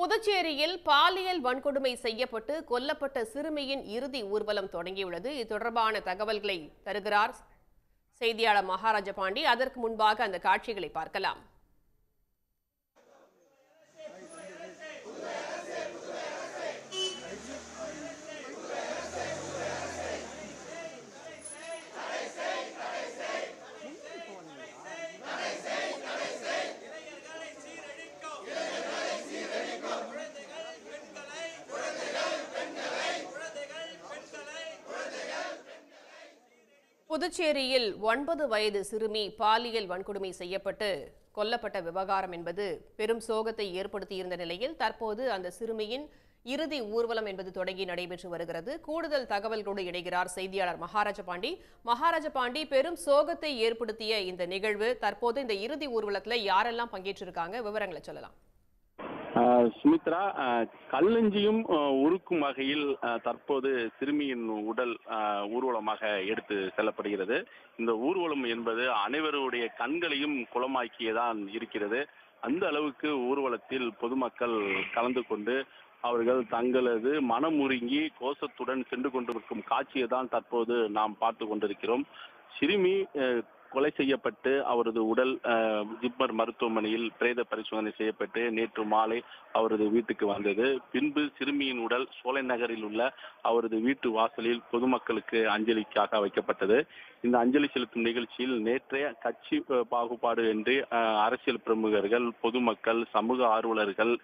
புதுச்சேரியில் பாலியல் வன்கொடுமை செய்யப்பட்டு கொல்லப்பட்ட சிறுமியின் இறுதி ஊர்வலம் தொடங்கியுள்ளது. இது தொடர்பான தகவல்களை தருகிறார் செய்தியாளர் மகாராஜ பாண்டி. அதற்கு முன்பாக அந்த காட்சிகளை பார்க்கலாம். புதுச்சேரியில் 9 வயது சிறுமி பாலியல் வன்கொடுமை செய்யப்பட்டு கொல்லப்பட்ட விவகாரம் என்பது பெரும் சோகத்தை ஏற்படுத்தியிருந்த நிலையில் தற்போது அந்த சிறுமியின் இறுதி ஊர்வலம் என்பது தொடங்கி நடைபெற்று வருகிறது. கூடுதல் தகவல்களோடு இணைகிறார் செய்தியாளர் மகாராஜ பாண்டி. மகாராஜ பாண்டி, பெரும் சோகத்தை ஏற்படுத்திய இந்த நிகழ்வு, தற்போது இந்த இறுதி ஊர்வலத்தில் யாரெல்லாம் பங்கேற்றிருக்காங்க, விவரங்களை சொல்லலாம். சுமித்ரா, கல்லஞ்சியும் உருக்கும் வகையில் தற்போது சிறுமியின் உடல் ஊர்வலமாக எடுத்து செல்லப்படுகிறது. இந்த ஊர்வலம் என்பது அனைவருடைய கண்களையும் குளமாக்கியதான் இருக்கிறது. அந்த அளவுக்கு ஊர்வலத்தில் பொதுமக்கள் கலந்து கொண்டு அவர்கள் தங்களது மனமுருங்கி கோஷத்துடன் சென்று கொண்டிருக்கும் காட்சியை தான் தற்போது நாம் பார்த்து கொண்டிருக்கிறோம். சிறுமி கொலை செய்யப்பட்டு அவரது உடல் ஜிப்மர் மருத்துவமனையில் பிரேத பரிசோதனை செய்யப்பட்டு நேற்று மாலை அவரது வீட்டுக்கு வந்தது. பின்பு சிறுமியின் உடல் சோலை நகரில் உள்ள அவரது வீட்டு வாசலில் பொதுமக்களுக்கு அஞ்சலிக்காக வைக்கப்பட்டது. இந்த அஞ்சலி செலுத்தும் நிகழ்ச்சியில் நேற்றைய கட்சி பாகுபாடு என்று அரசியல் பிரமுகர்கள், பொதுமக்கள், சமூக ஆர்வலர்கள்,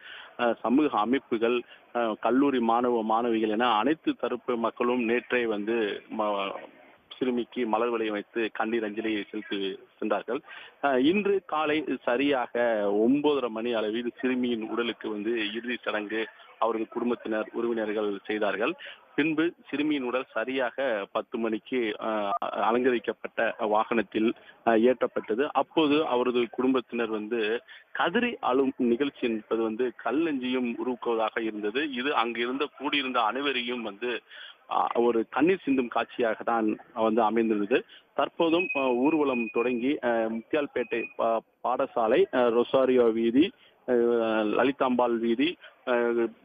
சமூக அமைப்புகள், கல்லூரி மாணவ மாணவிகள் என அனைத்து தரப்பு மக்களும் நேற்றே வந்து சிறுமிக்கு மலர் வளையம் வைத்து கண்ணீர் அஞ்சலி செலுத்தி சென்றார்கள். இன்று காலை சரியாக 9:30 மணி அளவில் சிறுமியின் உடலுக்கு வந்து இறுதி சடங்கு அவரது குடும்பத்தினர், உறவினர்கள் செய்தார்கள். பின்பு சிறுமியின் உடல் சரியாக 10 மணிக்கு அலங்கரிக்கப்பட்ட வாகனத்தில் ஏற்றப்பட்டது. அப்போது அவரது குடும்பத்தினர் வந்து கதறி அழும் நிகழ்ச்சி என்பது வந்து கல்லஞ்சியும் உருவாக்குவதாக இருந்தது. இது அங்கு கூடியிருந்த அனைவரையும் வந்து ஒரு கண்ணீர் சிந்தும் காட்சியாக தான் வந்து அமைந்திருந்தது. தற்போதும் ஊர்வலம் தொடங்கி முத்தியால்பேட்டை பாடசாலை, ரொசாரியோ வீதி, லலிதாம்பாள் வீதி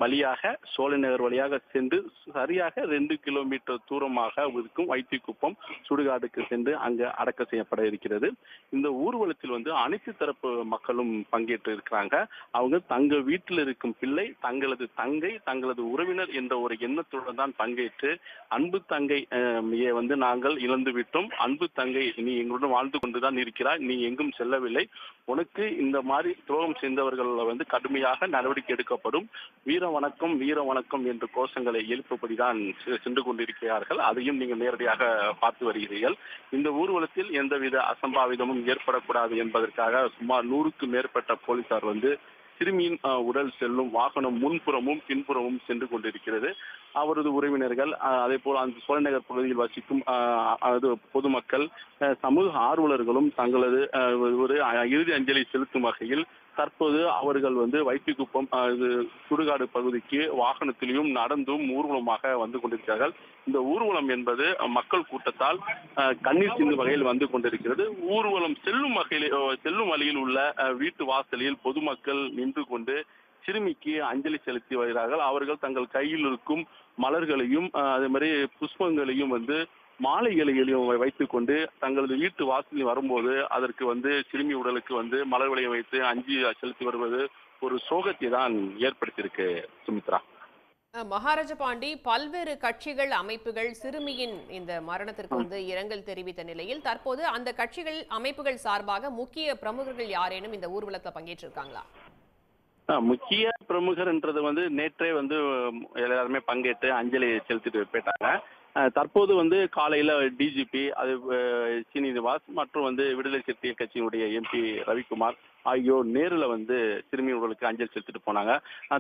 வழியாக சோலை நகர் வழியாக சென்று சரியாக 2 கிலோமீட்டர் தூரமாக இருக்கும் வைத்திக்குப்பம் சுடுகாடுக்கு சென்று அங்கு அடக்கம் செய்யப்பட இருக்கிறது. இந்த ஊர்வலத்தில் வந்து அனைத்து தரப்பு மக்களும் பங்கேற்று இருக்கிறாங்க. அவங்க தங்க வீட்டில் இருக்கும் பிள்ளை தங்களது தங்கை, தங்களது உறவினர் என்ற ஒரு எண்ணத்துடன் தான் பங்கேற்று, அன்பு தங்கை வந்து நாங்கள் இழந்து விட்டோம், அன்பு தங்கை நீ எங்களுடன் வாழ்ந்து கொண்டுதான் இருக்கிறாய், நீ எங்கும் செல்லவில்லை, உனக்கு இந்த மாதிரி துரோகம் செய்தவர்கள் வந்து கடுமையாக நடவடிக்கை எடுக்கப்படும், வீர வணக்கம் வீர வணக்கம் என்ற கோஷங்களை எழுப்பபடிதான் சென்று கொண்டிருக்கிறார்கள். அதையும் நீங்கள் நேரடியாக பார்த்து வருகிறீர்கள். இந்த ஊர்வலத்தில் எந்தவித அசம்பாவிதமும் ஏற்படக்கூடாது என்பதற்காக சுமார் 100க்கும் மேற்பட்ட போலீசார் வந்து சிறுமியின் உடல் செல்லும் வாகனம் முன்புறமும் பின்புறமும் சென்று கொண்டிருக்கிறது. அவரது உறவினர்கள், அதே போல் அந்த சோழநகர் பகுதியில் வசிக்கும் பொதுமக்கள், சமூக ஆர்வலர்களும் தங்களது ஒரு இறுதி அஞ்சலி செலுத்தும் வகையில் தற்போது அவர்கள் வந்து வைத்திக்குப்பம் சுடுகாடு பகுதிக்கு வாகனத்திலையும் நடந்தும் ஊர்வலமாக வந்து கொண்டிருக்கிறார்கள். இந்த ஊர்வலம் என்பது மக்கள் கூட்டத்தால் கண்ணீர் சிந்தும் வகையில் வந்து கொண்டிருக்கிறது. ஊர்வலம் செல்லும் வழியில் உள்ள வீட்டு வாசலில் பொதுமக்கள் நின்று கொண்டு சிறுமிக்கு அஞ்சலி செலுத்தி வருகிறார்கள். அவர்கள் தங்கள் கையில் இருக்கும் மலர்களையும் அதே மாதிரி புஷ்பங்களையும் வந்து மாலைகளையும் வைத்துக் கொண்டு தங்களது வீட்டு வாசலில் வரும்போது அதற்கு வந்து சிறுமி உடலுக்கு வந்து மலர் வளையம் வைத்து அஞ்சலி செலுத்தி வருவது ஒரு சோகத்தை தான் ஏற்படுத்தியிருக்கு. சுமித்ரா. மகாராஜ பாண்டி, பல்வேறு கட்சிகள், அமைப்புகள் சிறுமியின் இந்த மரணத்திற்கு வந்து இரங்கல் தெரிவித்த நிலையில் தற்போது அந்த கட்சிகள், அமைப்புகள் சார்பாக முக்கிய பிரமுகர்கள் யாரேனும் இந்த ஊர்வலத்தில் பங்கேற்றிருக்காங்களா? முக்கிய பிரமுகர் என்றது வந்து நேற்றே வந்து எல்லாருமே பங்கேற்று அஞ்சலி செலுத்திட்டு போயிட்டாங்க. தற்போது வந்து காலையில டிஜிபி, அது சீனிவாஸ் மற்றும் வந்து விடுதலை சிறுத்தைகள் கட்சியினுடைய எம்பி ரவிக்குமார் ஆகியோர் நேரில் வந்து சிறுமி உடலுக்கு அஞ்சலி செலுத்திட்டு போனாங்க.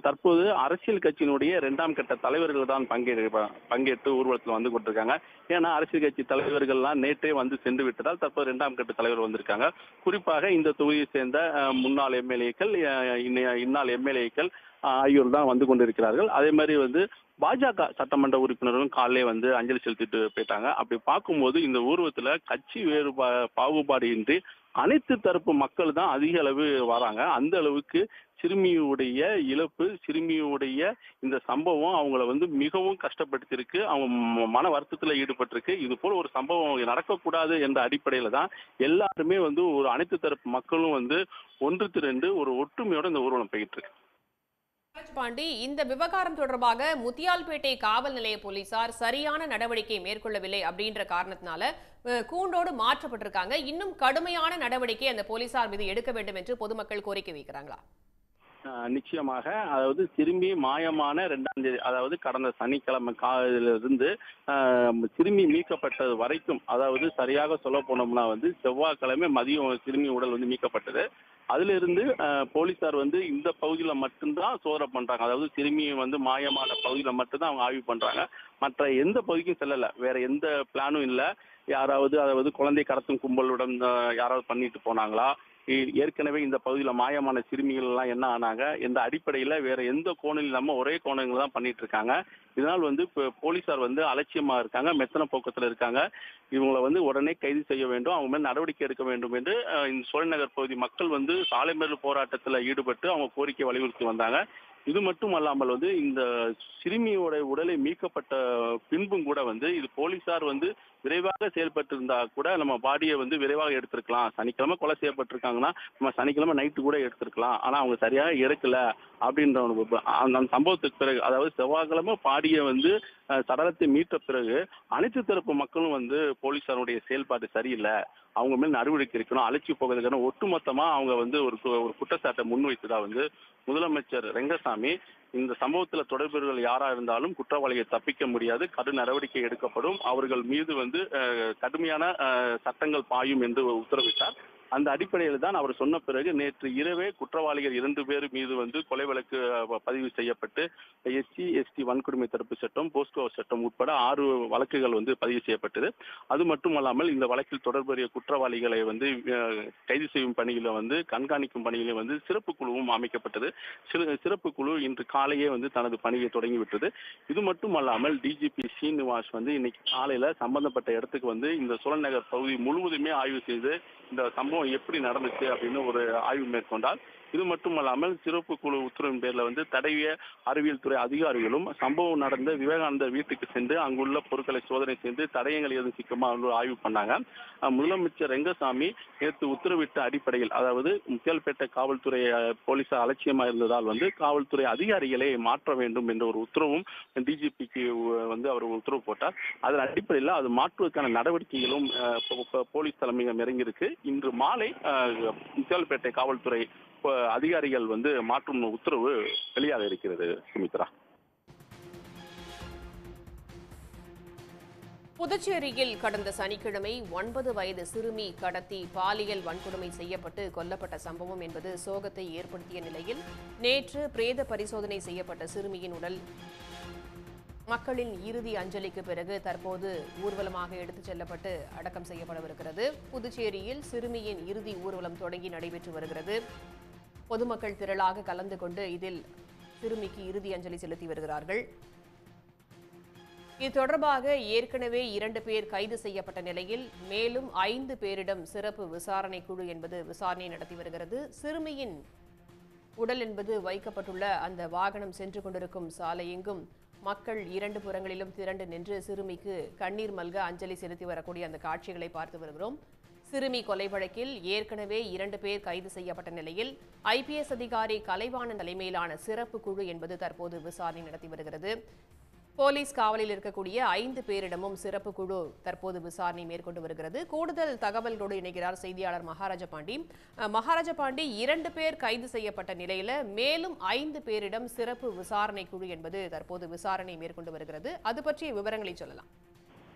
தற்போது அரசியல் கட்சியினுடைய 2ஆம் கட்ட தலைவர்கள் தான் பங்கேற்று ஊர்வலத்தில் வந்து கொண்டிருக்காங்க. ஏன்னா அரசியல் கட்சி தலைவர்கள்லாம் நேற்றே வந்து சென்று விட்டதால் தற்போது 2ஆம் கட்ட தலைவர் வந்திருக்காங்க. குறிப்பாக இந்த தொகுதியை சேர்ந்த முன்னாள் எம்எல்ஏக்கள், இந்நாள் எம்எல்ஏக்கள் ஆகியோர் தான் வந்து கொண்டிருக்கிறார்கள். அதே மாதிரி வந்து பாஜக சட்டமன்ற உறுப்பினர்களும் காலையிலே வந்து அஞ்சலி செலுத்திட்டு போயிட்டாங்க. அப்படி பார்க்கும்போது இந்த ஊர்வலத்துல கட்சி பாகுபாடு இன்றி அனைத்து தரப்பு மக்கள் தான் அதிக அளவு வராங்க. அந்த அளவுக்கு சிறுமியுடைய இழப்பு, சிறுமியுடைய இந்த சம்பவம் அவங்கள வந்து மிகவும் கஷ்டப்படுத்தியிருக்கு. அவங்க மன வருத்தத்துல ஈடுபட்டிருக்கு. இது போல ஒரு சம்பவம் நடக்கக்கூடாது என்ற அடிப்படையில தான் எல்லாருமே வந்து ஒரு அனைத்து தரப்பு மக்களும் வந்து ஒன்று திரண்டு ஒரு ஒற்றுமையோட இந்த ஊர்வலம் போயிட்டு இருக்கு. பாண்டி, இந்த விவகாரம் தொடர்பாக முத்தியால்பேட்டை காவல் நிலைய போலீசார் சரியான நடவடிக்கை மேற்கொள்ளவில்லை அப்படின்ற காரணத்தினால கூண்டோடு மாற்றப்பட்டிருக்காங்க. இன்னும் கடுமையான நடவடிக்கை அந்த போலீசார் மீது எடுக்க வேண்டும் என்று பொதுமக்கள் கோரிக்கை வைக்கிறாங்களா? நிச்சயமாக. அதாவது சிறுமி மாயமான 2ஆம் தேதி, அதாவது கடந்த சனிக்கிழமை காலையிலிருந்து சிறுமி மீட்கப்பட்டது வரைக்கும், அதாவது சரியாக சொல்ல போனோம்னா வந்து செவ்வாய்க்கிழமை மதியம் சிறுமி உடல் வந்து மீட்கப்பட்டது. அதிலிருந்து போலீசார் வந்து இந்த பகுதியில மட்டும்தான் சோதனை பண்றாங்க. அதாவது சிறுமி வந்து மாயமான பகுதியில மட்டும்தான் அவங்க ஆய்வு பண்றாங்க. மற்ற எந்த பகுதிக்கும் செல்லல. வேற எந்த பிளானும் இல்ல. யாராவது அதாவது குழந்தை கடத்தும் கும்பலுடன் யாராவது பண்ணிட்டு போனாங்களா? ஏற்கனவே இந்த பகுதியில் மாயமான சிறுமிகள் எல்லாம் என்ன ஆனாங்க என்ற அடிப்படையில் வேற எந்த கோணம் இல்லாம ஒரே கோணங்கள் தான் பண்ணிட்டு இருக்காங்க. இதனால் வந்து போலீசார் வந்து அலட்சியமா இருக்காங்க, மெத்தன போக்கத்தில் இருக்காங்க. இவங்களை வந்து உடனே கைது செய்ய வேண்டும், அவங்க மேல் நடவடிக்கை எடுக்க வேண்டும் என்று இந்த சோழநகர் பகுதி மக்கள் வந்து சாலை மறியல் போராட்டத்தில் ஈடுபட்டு அவங்க கோரிக்கை வலியுறுத்தி வந்தாங்க. இது மட்டும் அல்லாமல் வந்து இந்த சிறுமியோட உடலை மீட்கப்பட்ட பின்பும் கூட வந்து இது போலீசார் வந்து விரைவாக செயல்பட்டு இருந்தா கூட நம்ம பாடியை வந்து விரைவாக எடுத்திருக்கலாம். சனிக்கிழமை கொலை செய்யப்பட்டிருக்காங்கன்னா நம்ம சனிக்கிழமை நைட்டு கூட எடுத்திருக்கலாம். ஆனா அவங்க சரியாக எடுக்கல அப்படின்ற அந்த சம்பவத்துக்கு பிறகு, அதாவது செவ்வாய்க்கிழமை பாடியை வந்து சடலத்தை மீட்ட பிறகு அனைத்து தரப்பு மக்களும் வந்து போலீசாருடைய செயல்பாடு சரியில்லை, அவங்க மேல் நடவடிக்கை இருக்கணும், அழைச்சி போகிறதுக்கான ஒட்டுமொத்தமா அவங்க வந்து ஒரு குற்றச்சாட்டை முன்வைத்ததா வந்து முதலமைச்சர் ரெங்கசாமி, இந்த சம்பவத்தில் தொடர்புகள் யாரா இருந்தாலும் குற்றவாளியை தப்பிக்க முடியாது, கடும் நடவடிக்கை எடுக்கப்படும், அவர்கள் மீது வந்து கடுமையான சட்டங்கள் பாயும் என்று உத்தரவிட்டார். அந்த அடிப்படையில் தான் அவர் சொன்ன பிறகு நேற்று இரவே குற்றவாளிகள் 2 பேர் மீது வந்து கொலை வழக்கு பதிவு செய்யப்பட்டு எஸ்சி எஸ்டி வன்கொடுமை தடுப்பு சட்டம், போஸ்கோ சட்டம் உட்பட 6 வழக்குகள் வந்து பதிவு செய்யப்பட்டது. அது மட்டுமல்லாமல் இந்த வழக்கில் தொடர்புடைய குற்றவாளிகளை வந்து கைது செய்யும் பணியில வந்து கண்காணிக்கும் பணியில வந்து சிறப்பு குழுவும் அமைக்கப்பட்டது. சிறப்பு குழு இன்று காலையே வந்து தனது பணியை தொடங்கிவிட்டது. இது மட்டுமல்லாமல் டிஜிபி ஸ்ரீனிவாஸ் வந்து இன்னைக்கு காலையில சம்பந்தப்பட்ட இடத்துக்கு வந்து இந்த சோழநகர் பகுதி முழுவதுமே ஆய்வு செய்து இந்த சம்பவம் எப்படி நடந்துச்சு அப்படின்னு ஒரு ஆய்வு மேற்கொண்டார். இது மட்டுமல்லாமல் சிறப்பு குழு உத்தரவின் பேர்ல வந்து தடவிய அறிவியல் துறை அதிகாரிகளும் சம்பவம் நடந்த விவேகானந்தர் வீட்டுக்கு சென்று அங்குள்ள பொருட்களை சோதனை செய்து தடயங்கள் எதுவும் சிக்கமா ஆய்வு பண்ணாங்க. முதலமைச்சர் ரெங்கசாமி நேற்று உத்தரவிட்ட அடிப்படையில், அதாவது முத்தியால்பேட்டை காவல்துறை போலீசார் அலட்சியமா இருந்ததால் வந்து காவல்துறை அதிகாரிகளை மாற்ற வேண்டும் என்ற ஒரு உத்தரவும் டிஜிபிக்கு வந்து அவர் உத்தரவு போட்டார். அதன் அடிப்படையில் அது மாற்றுவதற்கான நடவடிக்கைகளும் போலீஸ் தலைமையிடம் இறங்கியிருக்கு. இன்று மாலை முத்தியால்பேட்டை காவல்துறை அதிகாரிகள் வந்து மாற்றும் உத்தரவு வெளியாக இருக்கிறது. சுமித்ரா, புதுச்சேரியில் கடந்த சனிக்கிழமை 9 வயது சிறுமி கடத்தி பாலியல் வன்கொடுமை செய்யப்பட்டு கொல்லப்பட்ட சம்பவம் என்பது சோகத்தை ஏற்படுத்திய நிலையில் நேற்று பிரேத பரிசோதனை செய்யப்பட்ட சிறுமியின் உடல் மக்களின் இறுதி அஞ்சலிக்கு பிறகு தற்போது ஊர்வலமாக எடுத்துச் செல்லப்பட்டு அடக்கம் செய்யப்படவிருக்கிறது. புதுச்சேரியில் சிறுமியின் இறுதி ஊர்வலம் தொடங்கி நடைபெற்று வருகிறது. பொதுமக்கள் திரளாக கலந்து கொண்டு இதில் சிறுமிக்கு இறுதி அஞ்சலி செலுத்தி வருகிறார்கள். இது தொடர்பாக ஏற்கனவே 2 பேர் கைது செய்யப்பட்ட நிலையில் மேலும் 5 பேரிடம் சிறப்பு விசாரணை குழு என்பது விசாரணை நடத்தி வருகிறது. சிறுமியின் உடல் என்பது வைக்கப்பட்டுள்ள அந்த வாகனம் சென்று கொண்டிருக்கும் சாலை எங்கும் மக்கள் 2 புறங்களிலும் திரண்டு நின்று சிறுமிக்கு கண்ணீர் மல்க அஞ்சலி செலுத்தி வரக்கூடிய அந்த காட்சிகளை பார்த்து வருகிறோம். சிறுமி கொலை வழக்கில் ஏற்கனவே 2 பேர் கைது செய்யப்பட்ட நிலையில் ஐபிஎஸ் அதிகாரி கலைவாணன் தலைமையிலான சிறப்பு குழு என்பது தற்போது விசாரணை நடத்தி வருகிறது. போலீஸ் காவலில் இருக்கக்கூடிய 5 பேரிடமும் சிறப்பு குழு தற்போது விசாரணை மேற்கொண்டு வருகிறது. கூடுதல் தகவல்களோடு இணைகிறார் செய்தியாளர் மகாராஜ பாண்டி. மகாராஜ பாண்டி, 2 பேர் கைது செய்யப்பட்ட நிலையில மேலும் 5 பேரிடம் சிறப்பு விசாரணை குழு என்பது தற்போது விசாரணை மேற்கொண்டு வருகிறது. அது பற்றிய விவரங்களை சொல்லலாம்.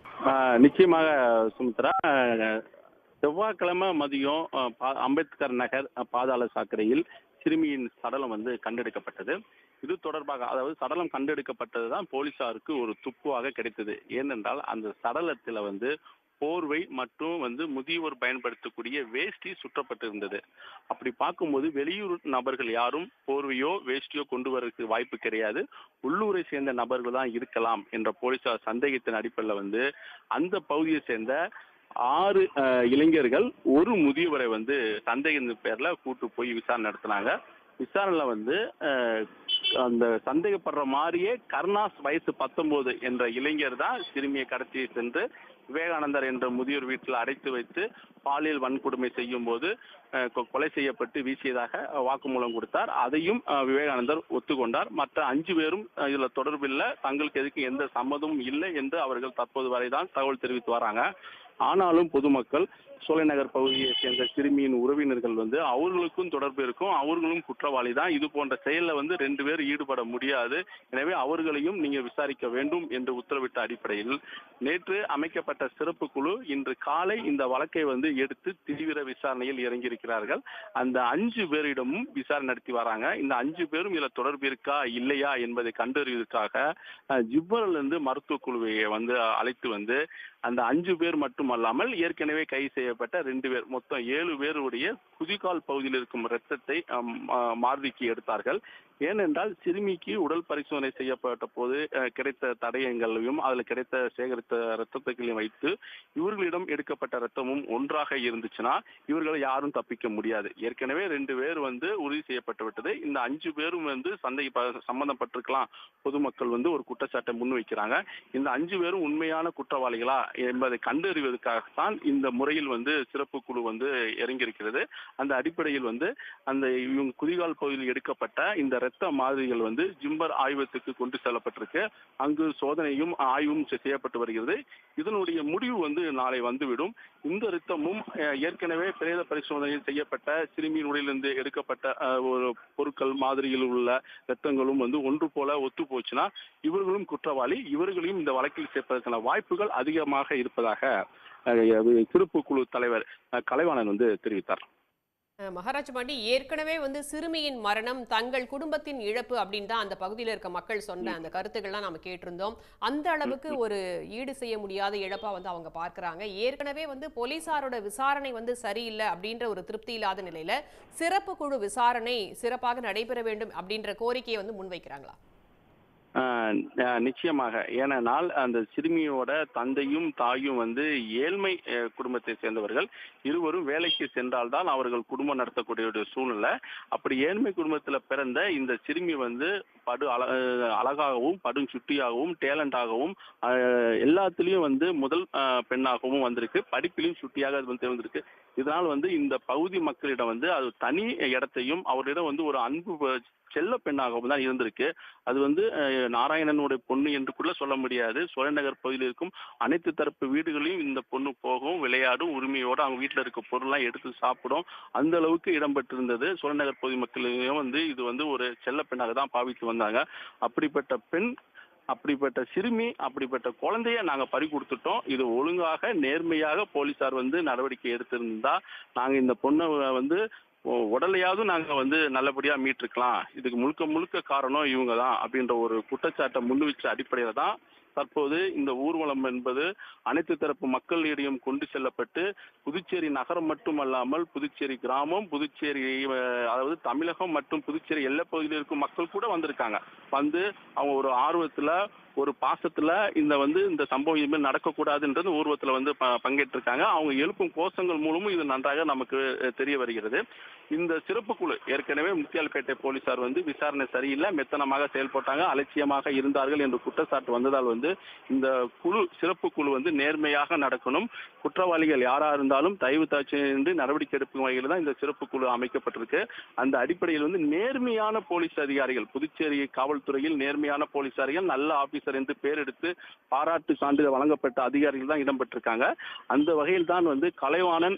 நிச்சயமாக சுமித்ரா, செவ்வாய்க்கிழமை மதியம் அம்பேத்கர் நகர் பாதாள சாக்கடையில் சிறுமியின் சடலம் வந்து கண்டெடுக்கப்பட்டது. இது தொடர்பாக, அதாவது சடலம் கண்டெடுக்கப்பட்டதுதான் போலீசாருக்கு ஒரு துப்புவாக கிடைத்தது. ஏனென்றால் அந்த சடலத்துல வந்து போர்வை மற்றும் வந்து முதியோர் பயன்படுத்தக்கூடிய வேஷ்டி சுற்றப்பட்டிருந்தது. அப்படி பார்க்கும்போது வெளியூர் நபர்கள் யாரும் போர்வையோ வேஷ்டியோ கொண்டு வரதுக்கு வாய்ப்பு கிடையாது, உள்ளூரை சேர்ந்த நபர்கள் தான் இருக்கலாம் என்ற போலீசார் சந்தேகத்தின் அடிப்படையில் வந்து அந்த பகுதியை சேர்ந்த 6 இளைஞர்கள் ஒரு முதியவரை வந்து சந்தேகத்தின் பேர்ல கூட்டு போய் விசாரணை நடத்தினாங்க. விசாரணையில வந்து அந்த சந்தேகப்படுற மாதிரியே கருணாஸ் வயசு 19 என்ற இளைஞர் தான் சிறுமியை கடத்தி சென்று விவேகானந்தர் என்ற முதியோர் வீட்டில் அடைத்து வைத்து பாலியல் வன்கொடுமை செய்யும் போது கொலை செய்யப்பட்டு வீசியதாக வாக்குமூலம் கொடுத்தார். அதையும் விவேகானந்தர் ஒத்துக்கொண்டார். மற்ற 5 பேரும் இதுல தொடர்பில்லை, தங்களுக்கு எதுக்கு எந்த சம்மதமும் இல்லை என்று அவர்கள் தற்போது வரைதான் தகவல் தெரிவித்து வராங்க. ஆனாலும் பொதுமக்கள் சோலைநகர் பகுதியை சேர்ந்த சிறுமியின் உறவினர்கள் வந்து அவர்களுக்கும் தொடர்பு இருக்கும், அவர்களும் குற்றவாளி தான், இது போன்ற செயல்ல வந்து 2 பேர் ஈடுபட முடியாது, எனவே அவர்களையும் நீங்க விசாரிக்க வேண்டும் என்று உத்தரவிட்ட அடிப்படையில் நேற்று அமைக்கப்பட்ட சிறப்பு குழு இன்று காலை இந்த வழக்கை வந்து எடுத்து தீவிர விசாரணையில் இறங்கியிருக்கிறார்கள். அந்த 5 பேரிடமும் விசாரணை நடத்தி வராங்க. இந்த 5 பேரும் இதுல தொடர்பு இருக்கா இல்லையா என்பதை கண்டறிவதற்காக ஜிப்மரில் இருந்து மருத்துவ குழுவை வந்து அழைத்து வந்து அந்த 5 பேர் மட்டுமல்லாமல் ஏற்கனவே கைது செய்யப்பட்ட 2 பேர், மொத்தம் 7 பேருடைய குதிகால் பகுதியில் இருக்கும் இரத்தத்தை மார்பிக்கு எடுத்தார்கள். ஏனென்றால் சிறுமிக்கு உடல் பரிசோதனை செய்யப்பட்ட போது கிடைத்த தடயங்களையும் அதில் கிடைத்த சேகரித்த இரத்தத்தையும் வைத்து இவர்களிடம் எடுக்கப்பட்ட இரத்தமும் ஒன்றாக இருந்துச்சுன்னா இவர்களை யாரும் தப்பிக்க முடியாது. ஏற்கனவே 2 பேர் வந்து உறுதி செய்யப்பட்டு விட்டது. இந்த 5 பேரும் வந்து சம்பந்தப்பட்டிருக்கலாம், பொதுமக்கள் வந்து ஒரு குற்றச்சாட்டை முன்வைக்கிறாங்க. இந்த 5 பேரும் உண்மையான குற்றவாளிகளா என்பதை கண்டறிவதற்காகத்தான் இந்த முறையில் வந்து சிறப்பு குழு வந்து இறங்கியிருக்கிறது. அந்த அடிப்படையில் வந்து அந்த இவங்க குதிகால் பகுதியில் எடுக்கப்பட்ட இந்த இரத்த மாதிரிகள் வந்து ஜிப்மர் ஆய்வகத்துக்கு கொண்டு செல்லப்பட்டிருக்கு. அங்கு சோதனையும் ஆய்வும் செய்யப்பட்டு வருகிறது. இதனுடைய முடிவு வந்து நாளை வந்துவிடும். இந்த இரத்தமும் ஏற்கனவே பிரேத பரிசோதனையில் செய்யப்பட்ட சிறுமியின் உடலிலிருந்து எடுக்கப்பட்ட ஒரு பொருட்கள் மாதிரியில் உள்ள இரத்தங்களும் வந்து ஒன்று போல ஒத்து போச்சுன்னா இவர்களும் குற்றவாளி, இவர்களையும் இந்த வழக்கில் சேர்ப்பதற்கான வாய்ப்புகள் அதிகமாக இருப்பதாக சிறப்பு குழு தலைவர் கலைவாணன் வந்து தெரிவித்தார். மகாராஜ் பாண்டி, ஏற்கனவே வந்து சிறுமியின் மரணம் தங்கள் குடும்பத்தின் இழப்பு அப்படின்னு தான் அந்த பகுதியில் இருக்க மக்கள் சொன்ன அந்த கருத்துக்கள்லாம் நம்ம கேட்டிருந்தோம். அந்த அளவுக்கு ஒரு ஈடு செய்ய முடியாத இழப்பா வந்து அவங்க பார்க்கறாங்க. ஏற்கனவே வந்து போலீசாரோட விசாரணை வந்து சரியில்லை அப்படின்ற ஒரு திருப்தி இல்லாத நிலையில சிறப்பு குழு விசாரணை சிறப்பாக நடைபெற வேண்டும் அப்படின்ற கோரிக்கையை வந்து முன்வைக்கிறாங்களா? நிச்சயமாக. ஏனென்றால் அந்த சிறுமியோட தந்தையும் தாயும் வந்து ஏழ்மை குடும்பத்தை சேர்ந்தவர்கள். இருவரும் வேலைக்கு சென்றால்தான் அவர்கள் குடும்பம் நடத்தக்கூடிய ஒரு சூழ்நிலை. அப்படி ஏழ்மை குடும்பத்தில் பிறந்த இந்த சிறுமி வந்து அழகாகவும் படும் சுட்டியாகவும் டேலண்டாகவும் எல்லாத்துலேயும் வந்து முதல் பெண்ணாகவும் வந்திருக்கு. படிப்பிலையும் சுட்டியாக வந்திருக்கு. இதனால் வந்து இந்த பகுதி மக்களிடம் வந்து அது தனி இடத்தையும் அவரிடம் வந்து ஒரு அன்பு செல்ல பெண்ணாகவும் தான் இருந்திருக்கு. அது வந்து நாராயணனுடைய பொண்ணு என்று கூட சொல்ல முடியாது. சோலைநகர் பகுதியில் இருக்கும் அனைத்து தரப்பு வீடுகளையும் இந்த பொண்ணு போகும், விளையாடும், உரிமையோடு அவங்க வீட்டில் இருக்க பொருள்லாம் எடுத்து சாப்பிடும், அந்த அளவுக்கு இடம்பெற்றிருந்தது. சோலைநகர் பகுதி மக்களையும் வந்து இது வந்து ஒரு செல்ல பெண்ணாக தான் பாவித்து வந்தாங்க. அப்படிப்பட்ட பெண், அப்படிப்பட்ட சிறுமி, அப்படிப்பட்ட குழந்தைய நாங்க பறி கொடுத்துட்டோம். இது ஒழுங்காக நேர்மையாக போலீசார் வந்து நடவடிக்கை எடுத்திருந்தா நாங்க இந்த பொண்ணை வந்து உடலையாவது நாங்க வந்து நல்லபடியா மீட்டிருக்கலாம். இதுக்கு முழுக்க முழுக்க காரணம் இவங்க தான் அப்படின்ற ஒரு குற்றச்சாட்டை முன்வச்ச அடிப்படையில தான் தற்போது இந்த ஊர்வலம் என்பது அனைத்து தரப்பு மக்களிடையும் கொண்டு செல்லப்பட்டு புதுச்சேரி நகரம் மட்டுமல்லாமல் புதுச்சேரி கிராமம், புதுச்சேரி அதாவது தமிழகம் மற்றும் புதுச்சேரி எல்லை பகுதியில் இருக்கும் மக்கள் கூட வந்திருக்காங்க. வந்து அவங்க ஒரு ஆர்வத்துல ஒரு பாசத்துல இந்த சம்பவம் இனிமேல் நடக்கக்கூடாதுன்றது ஊர்வலத்துல வந்து பங்கேற்றிருக்காங்க. அவங்க எழுப்பும் கோஷங்கள் மூலமும் இது நன்றாக நமக்கு தெரிய வருகிறது. இந்த சிறப்பு குழு ஏற்கனவே முத்தியால்பேட்டை போலீசார் வந்து விசாரணை சரியில்லை, மெத்தனமாக செயல்பட்டாங்க, அலட்சியமாக இருந்தார்கள் என்று குற்றச்சாட்டு வந்ததால் வந்து இந்த சிறப்பு குழு வந்து நேர்மையாக நடக்கணும். குற்றவாளிகள் யாரா இருந்தாலும் தயவு தாட்சி என்று நடவடிக்கை எடுக்கும் வகையில் தான் இந்த சிறப்பு குழு அமைக்கப்பட்டிருக்கு. அந்த அடிப்படையில் வந்து நேர்மையான போலீஸ் அதிகாரிகள், புதுச்சேரி காவல்துறையில் நேர்மையான போலீசாரிகள், நல்ல ஆபீசர் என்று பேர் எடுத்து பாராட்டு சான்றிதழ் வழங்கப்பட்ட அதிகாரிகள் தான் இடம்பெற்றிருக்காங்க. அந்த வகையில் தான் வந்து கலைவாணன்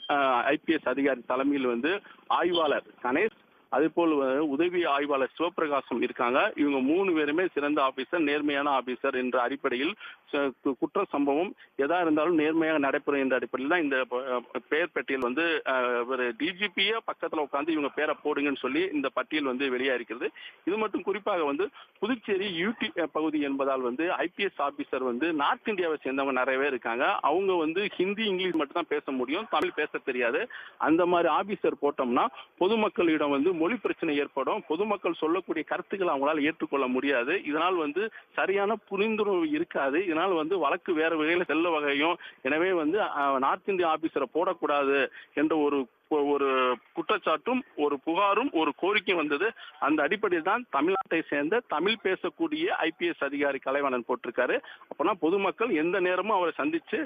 ஐபிஎஸ் அதிகாரி தலைமையில் வந்து ஆய்வாளர் கணேஷ், அதேபோல் உதவி ஆய்வாளர் சிவபிரகாசம் இருக்காங்க. இவங்க 3 பேருமே சிறந்த ஆபீசர், நேர்மையான ஆபீசர் என்ற அடிப்படையில் குற்ற சம்பவம் எதா இருந்தாலும் நேர்மையாக நடைபெறும் என்ற அடிப்படையில் தான் இந்த பெயர் பட்டியல் வந்து ஒரு டிஜிபியே பக்கத்தில் உட்காந்து இவங்க பேரை போடுங்கன்னு சொல்லி இந்த பட்டியல் வந்து வெளியா இருக்கிறது. இது மட்டும் குறிப்பாக வந்து புதுச்சேரி யூடி பகுதி என்பதால் வந்து ஐபிஎஸ் ஆபீசர் வந்து நார்த் இந்தியாவை சேர்ந்தவங்க நிறைய பேர் இருக்காங்க. அவங்க வந்து ஹிந்தி இங்கிலீஷ் மட்டும் தான் பேச முடியும், தமிழ் பேச தெரியாது. அந்த மாதிரி ஆபீசர் போட்டோம்னா பொதுமக்களிடம் வந்து மொழி பிரச்சனை ஏற்படும். பொதுமக்கள் சொல்லக்கூடிய கருத்துக்களை அவங்களால ஏற்றுக்கொள்ள முடியாது. இதனால் சரியான புரிந்துணர்வு இருக்காது. இதனால் வழக்கு வேற வகையில செல்ல வகையும். எனவே நார்த் இந்தியா ஆபீசரை போடக்கூடாது என்ற ஒரு ஒரு குற்றச்சாட்டும் ஒரு புகாரும் ஒரு கோரிக்கை வந்தது. அந்த அடிப்படையில் தான் தமிழ்நாட்டை சேர்ந்த தமிழ் பேசக்கூடிய IPS அதிகாரி கலைவாணன் போட்டிருக்காரு. அப்பனா பொதுமக்கள் எந்த நேரமும் அவரை சந்திச்சு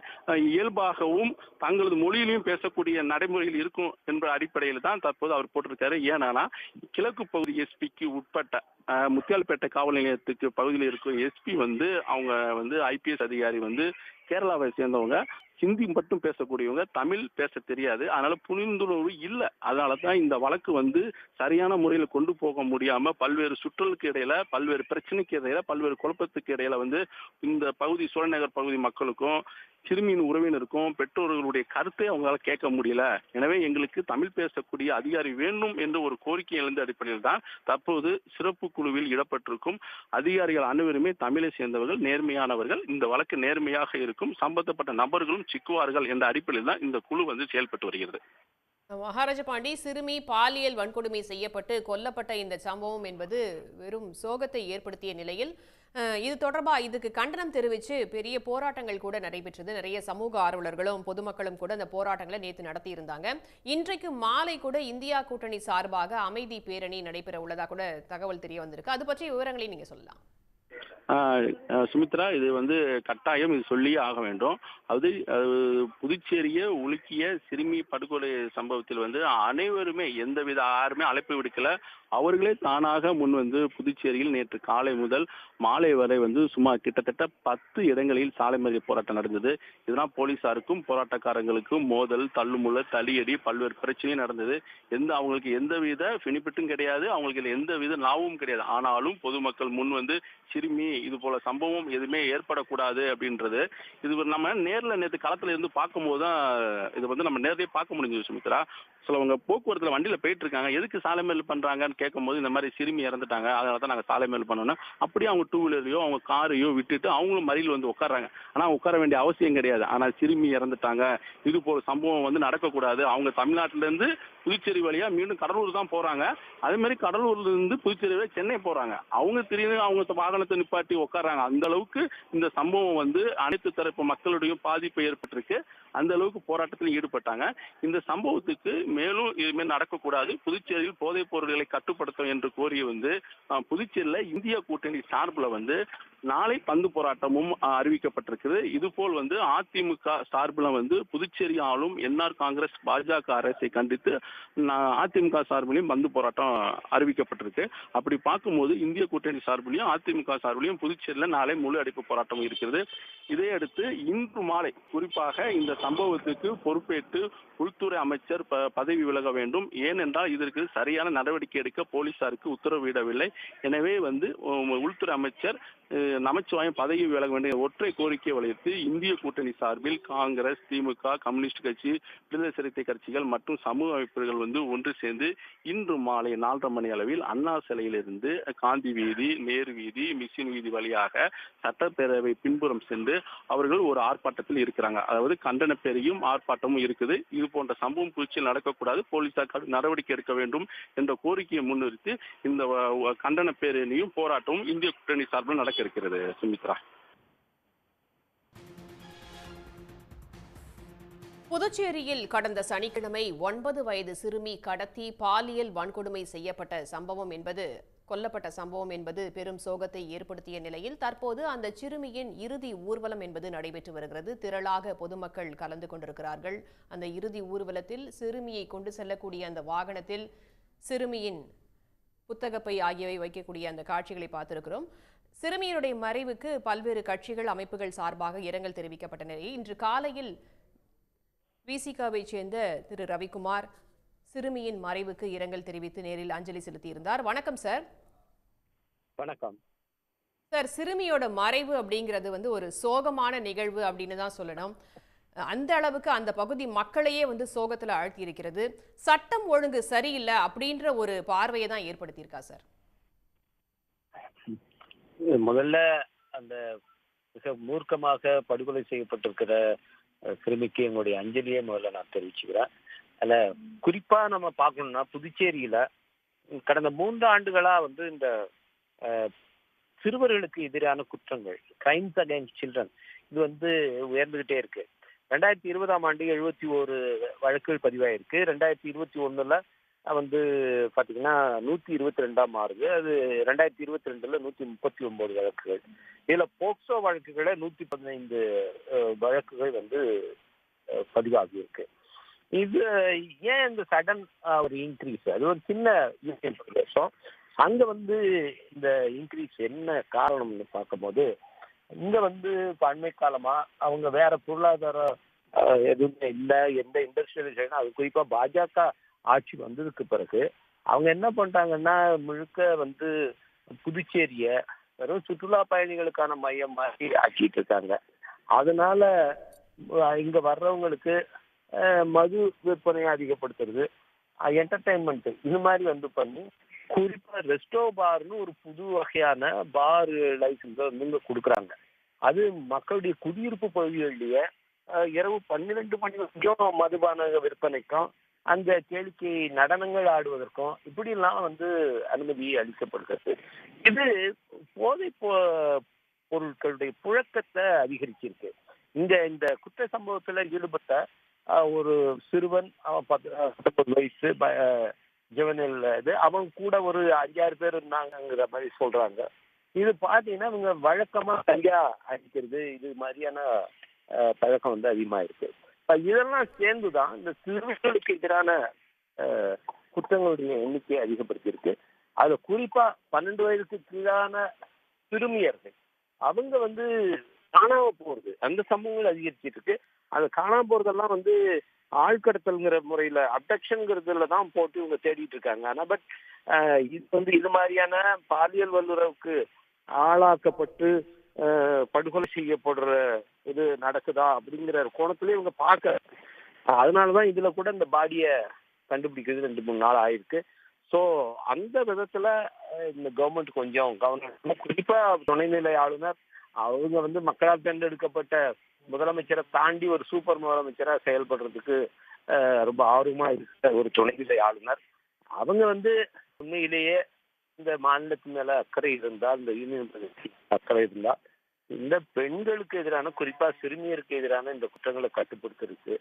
இயல்பாகவும் தங்களது மொழியிலையும் பேசக்கூடிய நடைமுறையில் இருக்கும் என்ற அடிப்படையில் தான் தற்போது அவர் போட்டிருக்காரு. ஏன்னா கிழக்கு பகுதி எஸ்பிக்கு உட்பட்ட முத்தியால்பேட்டை காவல் நிலையத்துக்கு பகுதியில் இருக்கும் எஸ்பி அவங்க IPS அதிகாரி கேரளாவை சேர்ந்தவங்க. ஹிந்தி மட்டும் பேசக்கூடியவங்க, தமிழ் பேச தெரியாது. அதனால புரிந்துணர்வு இல்லை. அதனாலதான் இந்த வழக்கு சரியான முறையில் கொண்டு போக முடியாம பல்வேறு சுற்றலுக்கு இடையில, பல்வேறு பிரச்சனைக்கு இடையில, பல்வேறு குழப்பத்துக்கு இடையில இந்த பகுதி சோழநகர் பகுதி மக்களுக்கும் சிறுமியின் உறவினருக்கும் பெற்றோர்களுடைய கருத்தை அவங்களால கேட்க முடியல. எனவே எங்களுக்கு தமிழ் பேசக்கூடிய அதிகாரி வேண்டும் என்ற ஒரு கோரிக்கை எழுந்த அடிப்படையில் தான் தற்போது சிறப்பு குழுவில் இடப்பட்டிருக்கும் அதிகாரிகள் அனைவருமே தமிழை சேர்ந்தவர்கள், நேர்மையானவர்கள். இந்த வழக்கு நேர்மையாக இருக்கும், சம்பந்தப்பட்ட நபர்களும் சிக்குவார்கள் என்ற அடிப்படையில் தான் இந்த குழு செயல்பட்டு வருகிறது. மகாராஜ பாண்டி, சிறுமி பாலியல் வன்கொடுமை செய்யப்பட்டு கொல்லப்பட்ட இந்த சம்பவம் என்பது வெறும் சோகத்தை ஏற்படுத்திய நிலையில் இது தொடர்பாக இதுக்கு கண்டனம் தெரிவித்து பெரிய போராட்டங்கள் கூட நடைபெற்றது. நிறைய சமூக ஆர்வலர்களும் பொதுமக்களும் கூட அந்த போராட்டங்களை நேற்று நடத்தியிருந்தாங்க. இன்றைக்கு மாலை கூட இந்தியா கூட்டணி சார்பாக அமைதி பேரணி நடைபெற உள்ளதா கூட தகவல் தெரிய வந்திருக்கு. அது பற்றிய விவரங்களை நீங்க சொல்லலாம். சுமித்ரா, இது கட்டாயம் இது சொல்லியே ஆக வேண்டும். அது புதுச்சேரியை உலுக்கிய சிறுமி படுகொலை சம்பவத்தில் அனைவருமே எந்தவித யாருமே அழைப்பு விடுக்கல. அவர்களே தானாக முன் புதுச்சேரியில் நேற்று காலை முதல் மாலை வரை சுமார் கிட்டத்தட்ட 10 இடங்களில் சாலை மறியல் போராட்டம் நடந்தது. இதனால் போலீசாருக்கும் போராட்டக்காரங்களுக்கும் மோதல், தள்ளுமுள்ள, தலியடி, பல்வேறு பிரச்சனையும் நடந்தது. அவங்களுக்கு எந்தவித பெனிஃபிட்டும் கிடையாது, அவங்களுக்கு எந்தவித லாபமும் கிடையாது. ஆனாலும் பொதுமக்கள் முன் சிறுமி இது போல சம்பவம் எதுவுமே ஏற்படக்கூடாது அப்படின்றது இது நம்ம நேர்ல நேற்று களத்துல இருந்து பார்க்கும்போது தான் இது நம்ம நேரடியே பார்க்க முடிஞ்சது. சுமித்ரா, சிலவங்க போக்குவரத்துல வண்டியில போயிட்டு இருக்காங்க, எதுக்கு சாலை மேல் பண்றாங்கன்னு கேட்கும்போது இந்த மாதிரி சிறுமி இறந்துட்டாங்க, அதனால தான் நாங்கள் சாலை மேல் பண்ணோம்னா அப்படியே அவங்க 2 வீலரையோ அவங்க காரையோ விட்டுட்டு அவங்களும் மறியல் உட்கார்றாங்க. ஆனா உட்கார வேண்டிய அவசியம் கிடையாது. ஆனா சிறுமி இறந்துட்டாங்க, இது போல சம்பவம் நடக்கக்கூடாது. அவங்க தமிழ்நாட்டில இருந்து புதுச்சேரி வழியா மீண்டும் கடலூர் தான் போறாங்க. அதே மாதிரி கடலூர்ல இருந்து புதுச்சேரி வழியா சென்னை போறாங்க. அவங்க திடீர்னு அவங்க வாகனத்தை நிப்பாட்டி உட்கார்றாங்க. அந்த அளவுக்கு இந்த சம்பவம் அனைத்து தரப்பு மக்களுடைய பாதிப்பு ஏற்பட்டிருக்கு. அந்த அளவுக்கு போராட்டத்தில் ஈடுபட்டாங்க. இந்த சம்பவத்துக்கு மேலும் இதுமாதிரி நடக்கக்கூடாது, புதுச்சேரியில் போதைப் பொருட்களை கட்டுப்படுத்தும் என்று கோரி புதுச்சேரியில இந்தியா கூட்டணி சார்பில் நாளை பந்து போராட்டமும் அறிவிக்கப்பட்டிருக்கிறது. இதுபோல் அதிமுக சார்பில் புதுச்சேரி ஆளும் NR காங்கிரஸ் பாஜக அரசை கண்டித்து அதிமுக சார்பிலையும் பந்து போராட்டம் அறிவிக்கப்பட்டிருக்கு. அப்படி பார்க்கும்போது இந்திய கூட்டணி சார்பிலையும் அதிமுக சார்பிலையும் புதுச்சேரியில நாளை முழு அடைப்பு போராட்டம் இருக்கிறது. இதையடுத்து இன்று மாலை குறிப்பாக இந்த சம்பவத்துக்கு பொறுப்பேற்று உள்துறை அமைச்சர் பதவி விலக வேண்டும். ஏனென்றால் இதற்கு சரியான நடவடிக்கை எடுக்க போலீசாருக்கு உத்தரவிடவில்லை. எனவே உள்துறை அமைச்சர் நமச்சிவாயம் பதவி விலக வேண்டிய ஒற்றை கோரிக்கையை வலியுறுத்தி இந்திய கூட்டணி சார்பில் காங்கிரஸ், திமுக, கம்யூனிஸ்ட் கட்சி, விடுதலை சிறுத்தை கட்சிகள் மற்றும் சமூக அமைப்புகள் ஒன்று சேர்ந்து இன்று மாலை 4:30 மணி அளவில் அண்ணா சிலையிலிருந்து காந்தி வீதி, நேரு வீதி, மிஷின் வீதி வழியாக சட்டப்பேரவை பின்புறம் சென்று அவர்கள் ஒரு ஆர்ப்பாட்டத்தில் இருக்கிறாங்க. அதாவது கண்டன பேரையும் ஆர்ப்பாட்டமும் இருக்குது. இது போன்ற சம்பவம் புதுச்சேரியில் நடக்கக்கூடாது, போலீசார் நடவடிக்கை எடுக்க வேண்டும் என்ற கோரிக்கையை முன்னிறுத்தி இந்த கண்டன பேரணியும் போராட்டமும் இந்திய கூட்டணி சார்பில் நடக்க இருக்கிறது. சுமித்ரா, புதுச்சேரியில் கடந்த சனிக்கிழமை 9 வயது சிறுமி கடத்தி பாலியல் வன்கொடுமை செய்யப்பட்ட சம்பவம் என்பது கொல்லப்பட்ட சம்பவம் என்பது பெரும் சோகத்தை ஏற்படுத்திய நிலையில் தற்போது அந்த சிறுமியின் இறுதி ஊர்வலம் என்பது நடைபெற்று வருகிறது. திரளாக பொதுமக்கள் கலந்து கொண்டிருக்கிறார்கள். அந்த இறுதி ஊர்வலத்தில் சிறுமியை கொண்டு செல்லக்கூடிய அந்த வாகனத்தில் சிறுமியின் புத்தகப்பை ஆகியவை வைக்கக்கூடிய அந்த காட்சிகளை பார்த்திருக்கிறோம். சிறுமியினுடைய மறைவுக்கு பல்வேறு கட்சிகள், அமைப்புகள் சார்பாக இரங்கல் தெரிவிக்கப்பட்ட நிலையில் இன்று காலையில் விசிகாவை சேர்ந்த திரு ரவிக்குமார் சிறுமியின் மறைவுக்கு இரங்கல் தெரிவித்து நேரில் அஞ்சலி செலுத்தியிருந்தார். வணக்கம் சார். வணக்கம் சார். சிறுமியோட மறைவு அப்படிங்கிறது ஒரு சோகமான நிகழ்வு அப்படின்னு தான் சொல்லணும். அந்த அளவுக்கு அந்த பகுதி மக்களையே சோகத்துல ஆழ்த்தி இருக்கிறது. சட்டம் ஒழுங்கு சரியில்லை அப்படின்ற ஒரு பார்வையை தான் ஏற்படுத்தியிருக்கா சார்? முதல்ல அந்த மிக மூர்க்கமாக படுகொலை செய்யப்பட்டிருக்கிற சிறுமிக்கு எங்களுடைய அஞ்சலியை முதல்ல நான் தெரிவிச்சுக்கிறேன். அதில் குறிப்பா நம்ம பார்க்கணும்னா புதுச்சேரியில கடந்த 3 ஆண்டுகளா வந்து இந்த அஹ், சிறுவர்களுக்கு எதிரான குற்றங்கள், கிரைம்ஸ் அகைன்ஸ்ட் சில்ட்ரன், இது வந்து உயர்ந்துகிட்டே இருக்கு. 2020ஆம் ஆண்டு 71 வழக்குகள் பதிவாயிருக்கு. 2021ல வந்து பாத்தீங்கன்னா 122 மாறுது. அது 2022ல 139 வழக்குகள். இதுல போக்சோ வழக்குகளை 115 வழக்குகள் வந்து பதிவாகி இருக்கு. இது ஏன் இந்த சடன் ஒரு இன்க்ரீஸ்? அது ஒரு சின்ன யூனியன் பிரதேசம். அங்க வந்து இந்த இன்க்ரீஸ் என்ன காரணம்னு பார்க்கும்போது, இங்க வந்து அண்மை காலமா அவங்க வேற பொருளாதார எதுவுமே இல்லை, எந்த இண்டஸ்ட்ரியலைசேஷன், அது குறிப்பா பாஜக ஆட்சி வந்ததுக்கு பிறகு அவங்க என்ன பண்றாங்கன்னா, முழுக்க வந்து புதுச்சேரிய வெறும் சுற்றுலா பயணிகளுக்கான மையம் மாதிரி ஆக்கிட்டு இருக்காங்க. அதனால இங்க வர்றவங்களுக்கு மது விற்பனையை அதிகப்படுத்துறது, என்டர்டைன்மெண்ட் இது மாதிரி வந்து பண்ணி, குறிப்பா ரெஸ்டோ பார்னு ஒரு புது வகையான பார் லைசன்ஸ் வந்து இங்க கொடுக்குறாங்க. அது மக்களுடைய குடியிருப்பு பகுதிகளிலேயே இரவு 12 மணி வரைக்கும் மதுபான விற்பனைக்கும் அந்த கேளிக்கை நடனங்கள் ஆடுவதற்கும் இப்படிலாம் வந்து அனுமதி அளிக்கப்படுகிறது. இது போதை பொருட்களுடைய புழக்கத்தை அதிகரிச்சிருக்கு. இந்த குற்ற சம்பவத்துல ஈடுபட்ட ஒரு சிறுவன், அவன் 19 வயசு ஜெவனல், இது அவன் கூட ஒரு 5-6 பேர் இருந்தாங்கிற மாதிரி சொல்றாங்க. இது பாத்தீங்கன்னா இவங்க வழக்கமா கஞ்சா அடிக்கிறது, இது மாதிரியான பழக்கம் வந்து அதிகமா இருக்கு. இதெல்லாம் சேர்ந்துதான் இந்த சிறுவர்களுக்கு எதிரான குற்றங்களுடைய எண்ணிக்கையை அதிகப்படுத்தியிருக்கு. அதுல குறிப்பா 12 வயதுக்கு கீழான சிறுமியர்கள் அவங்க வந்து காணாம போறது, அந்த சம்பவங்கள் அதிகரிச்சிட்டு இருக்கு. அது காணாம போறதெல்லாம் வந்து ஆழ்கடத்தல்ங்கிற முறையில, அப்டக்ஷன்ங்கிறதுல தான் போட்டு இவங்க தேடிட்டு இருக்காங்க. ஆனா பட் இது வந்து இது மாதிரியான பாலியல் வல்லுறவுக்கு ஆளாக்கப்பட்டு படுகொலை செய்யப்படுற இது நடக்குதா அப்படிங்கிற கோணத்துல இவங்க பார்க்க, அதனாலதான் இதுல கூட இந்த பாடிய கண்டுபிடிக்கிறது 2-3 நாள் ஆயிருக்கு. ஸோ அந்த விதத்துல இந்த கவர்மெண்ட் கொஞ்சம் கவர்மெண்ட், குறிப்பா துணைநிலை ஆளுநர், அவங்க வந்து மக்களால் தேர்ந்தெடுக்கப்பட்ட முதலமைச்சரை தாண்டி ஒரு சூப்பர் முதலமைச்சரா செயல்படுறதுக்கு ரொம்ப ஆர்வமா இருக்கிற ஒரு துணைநிலை ஆளுநர். அவங்க வந்து உண்மையிலேயே இந்த மாநிலத்து மேல அக்கறை இருந்தா, இந்த யூனியன் பிரதேசத்துக்கு அக்கறை இருந்தா, இந்த பெண்களுக்கு எதிரான, குறிப்பா சிறுமியருக்கு எதிரான இந்த குற்றங்களை கட்டுப்படுத்துறதுக்கு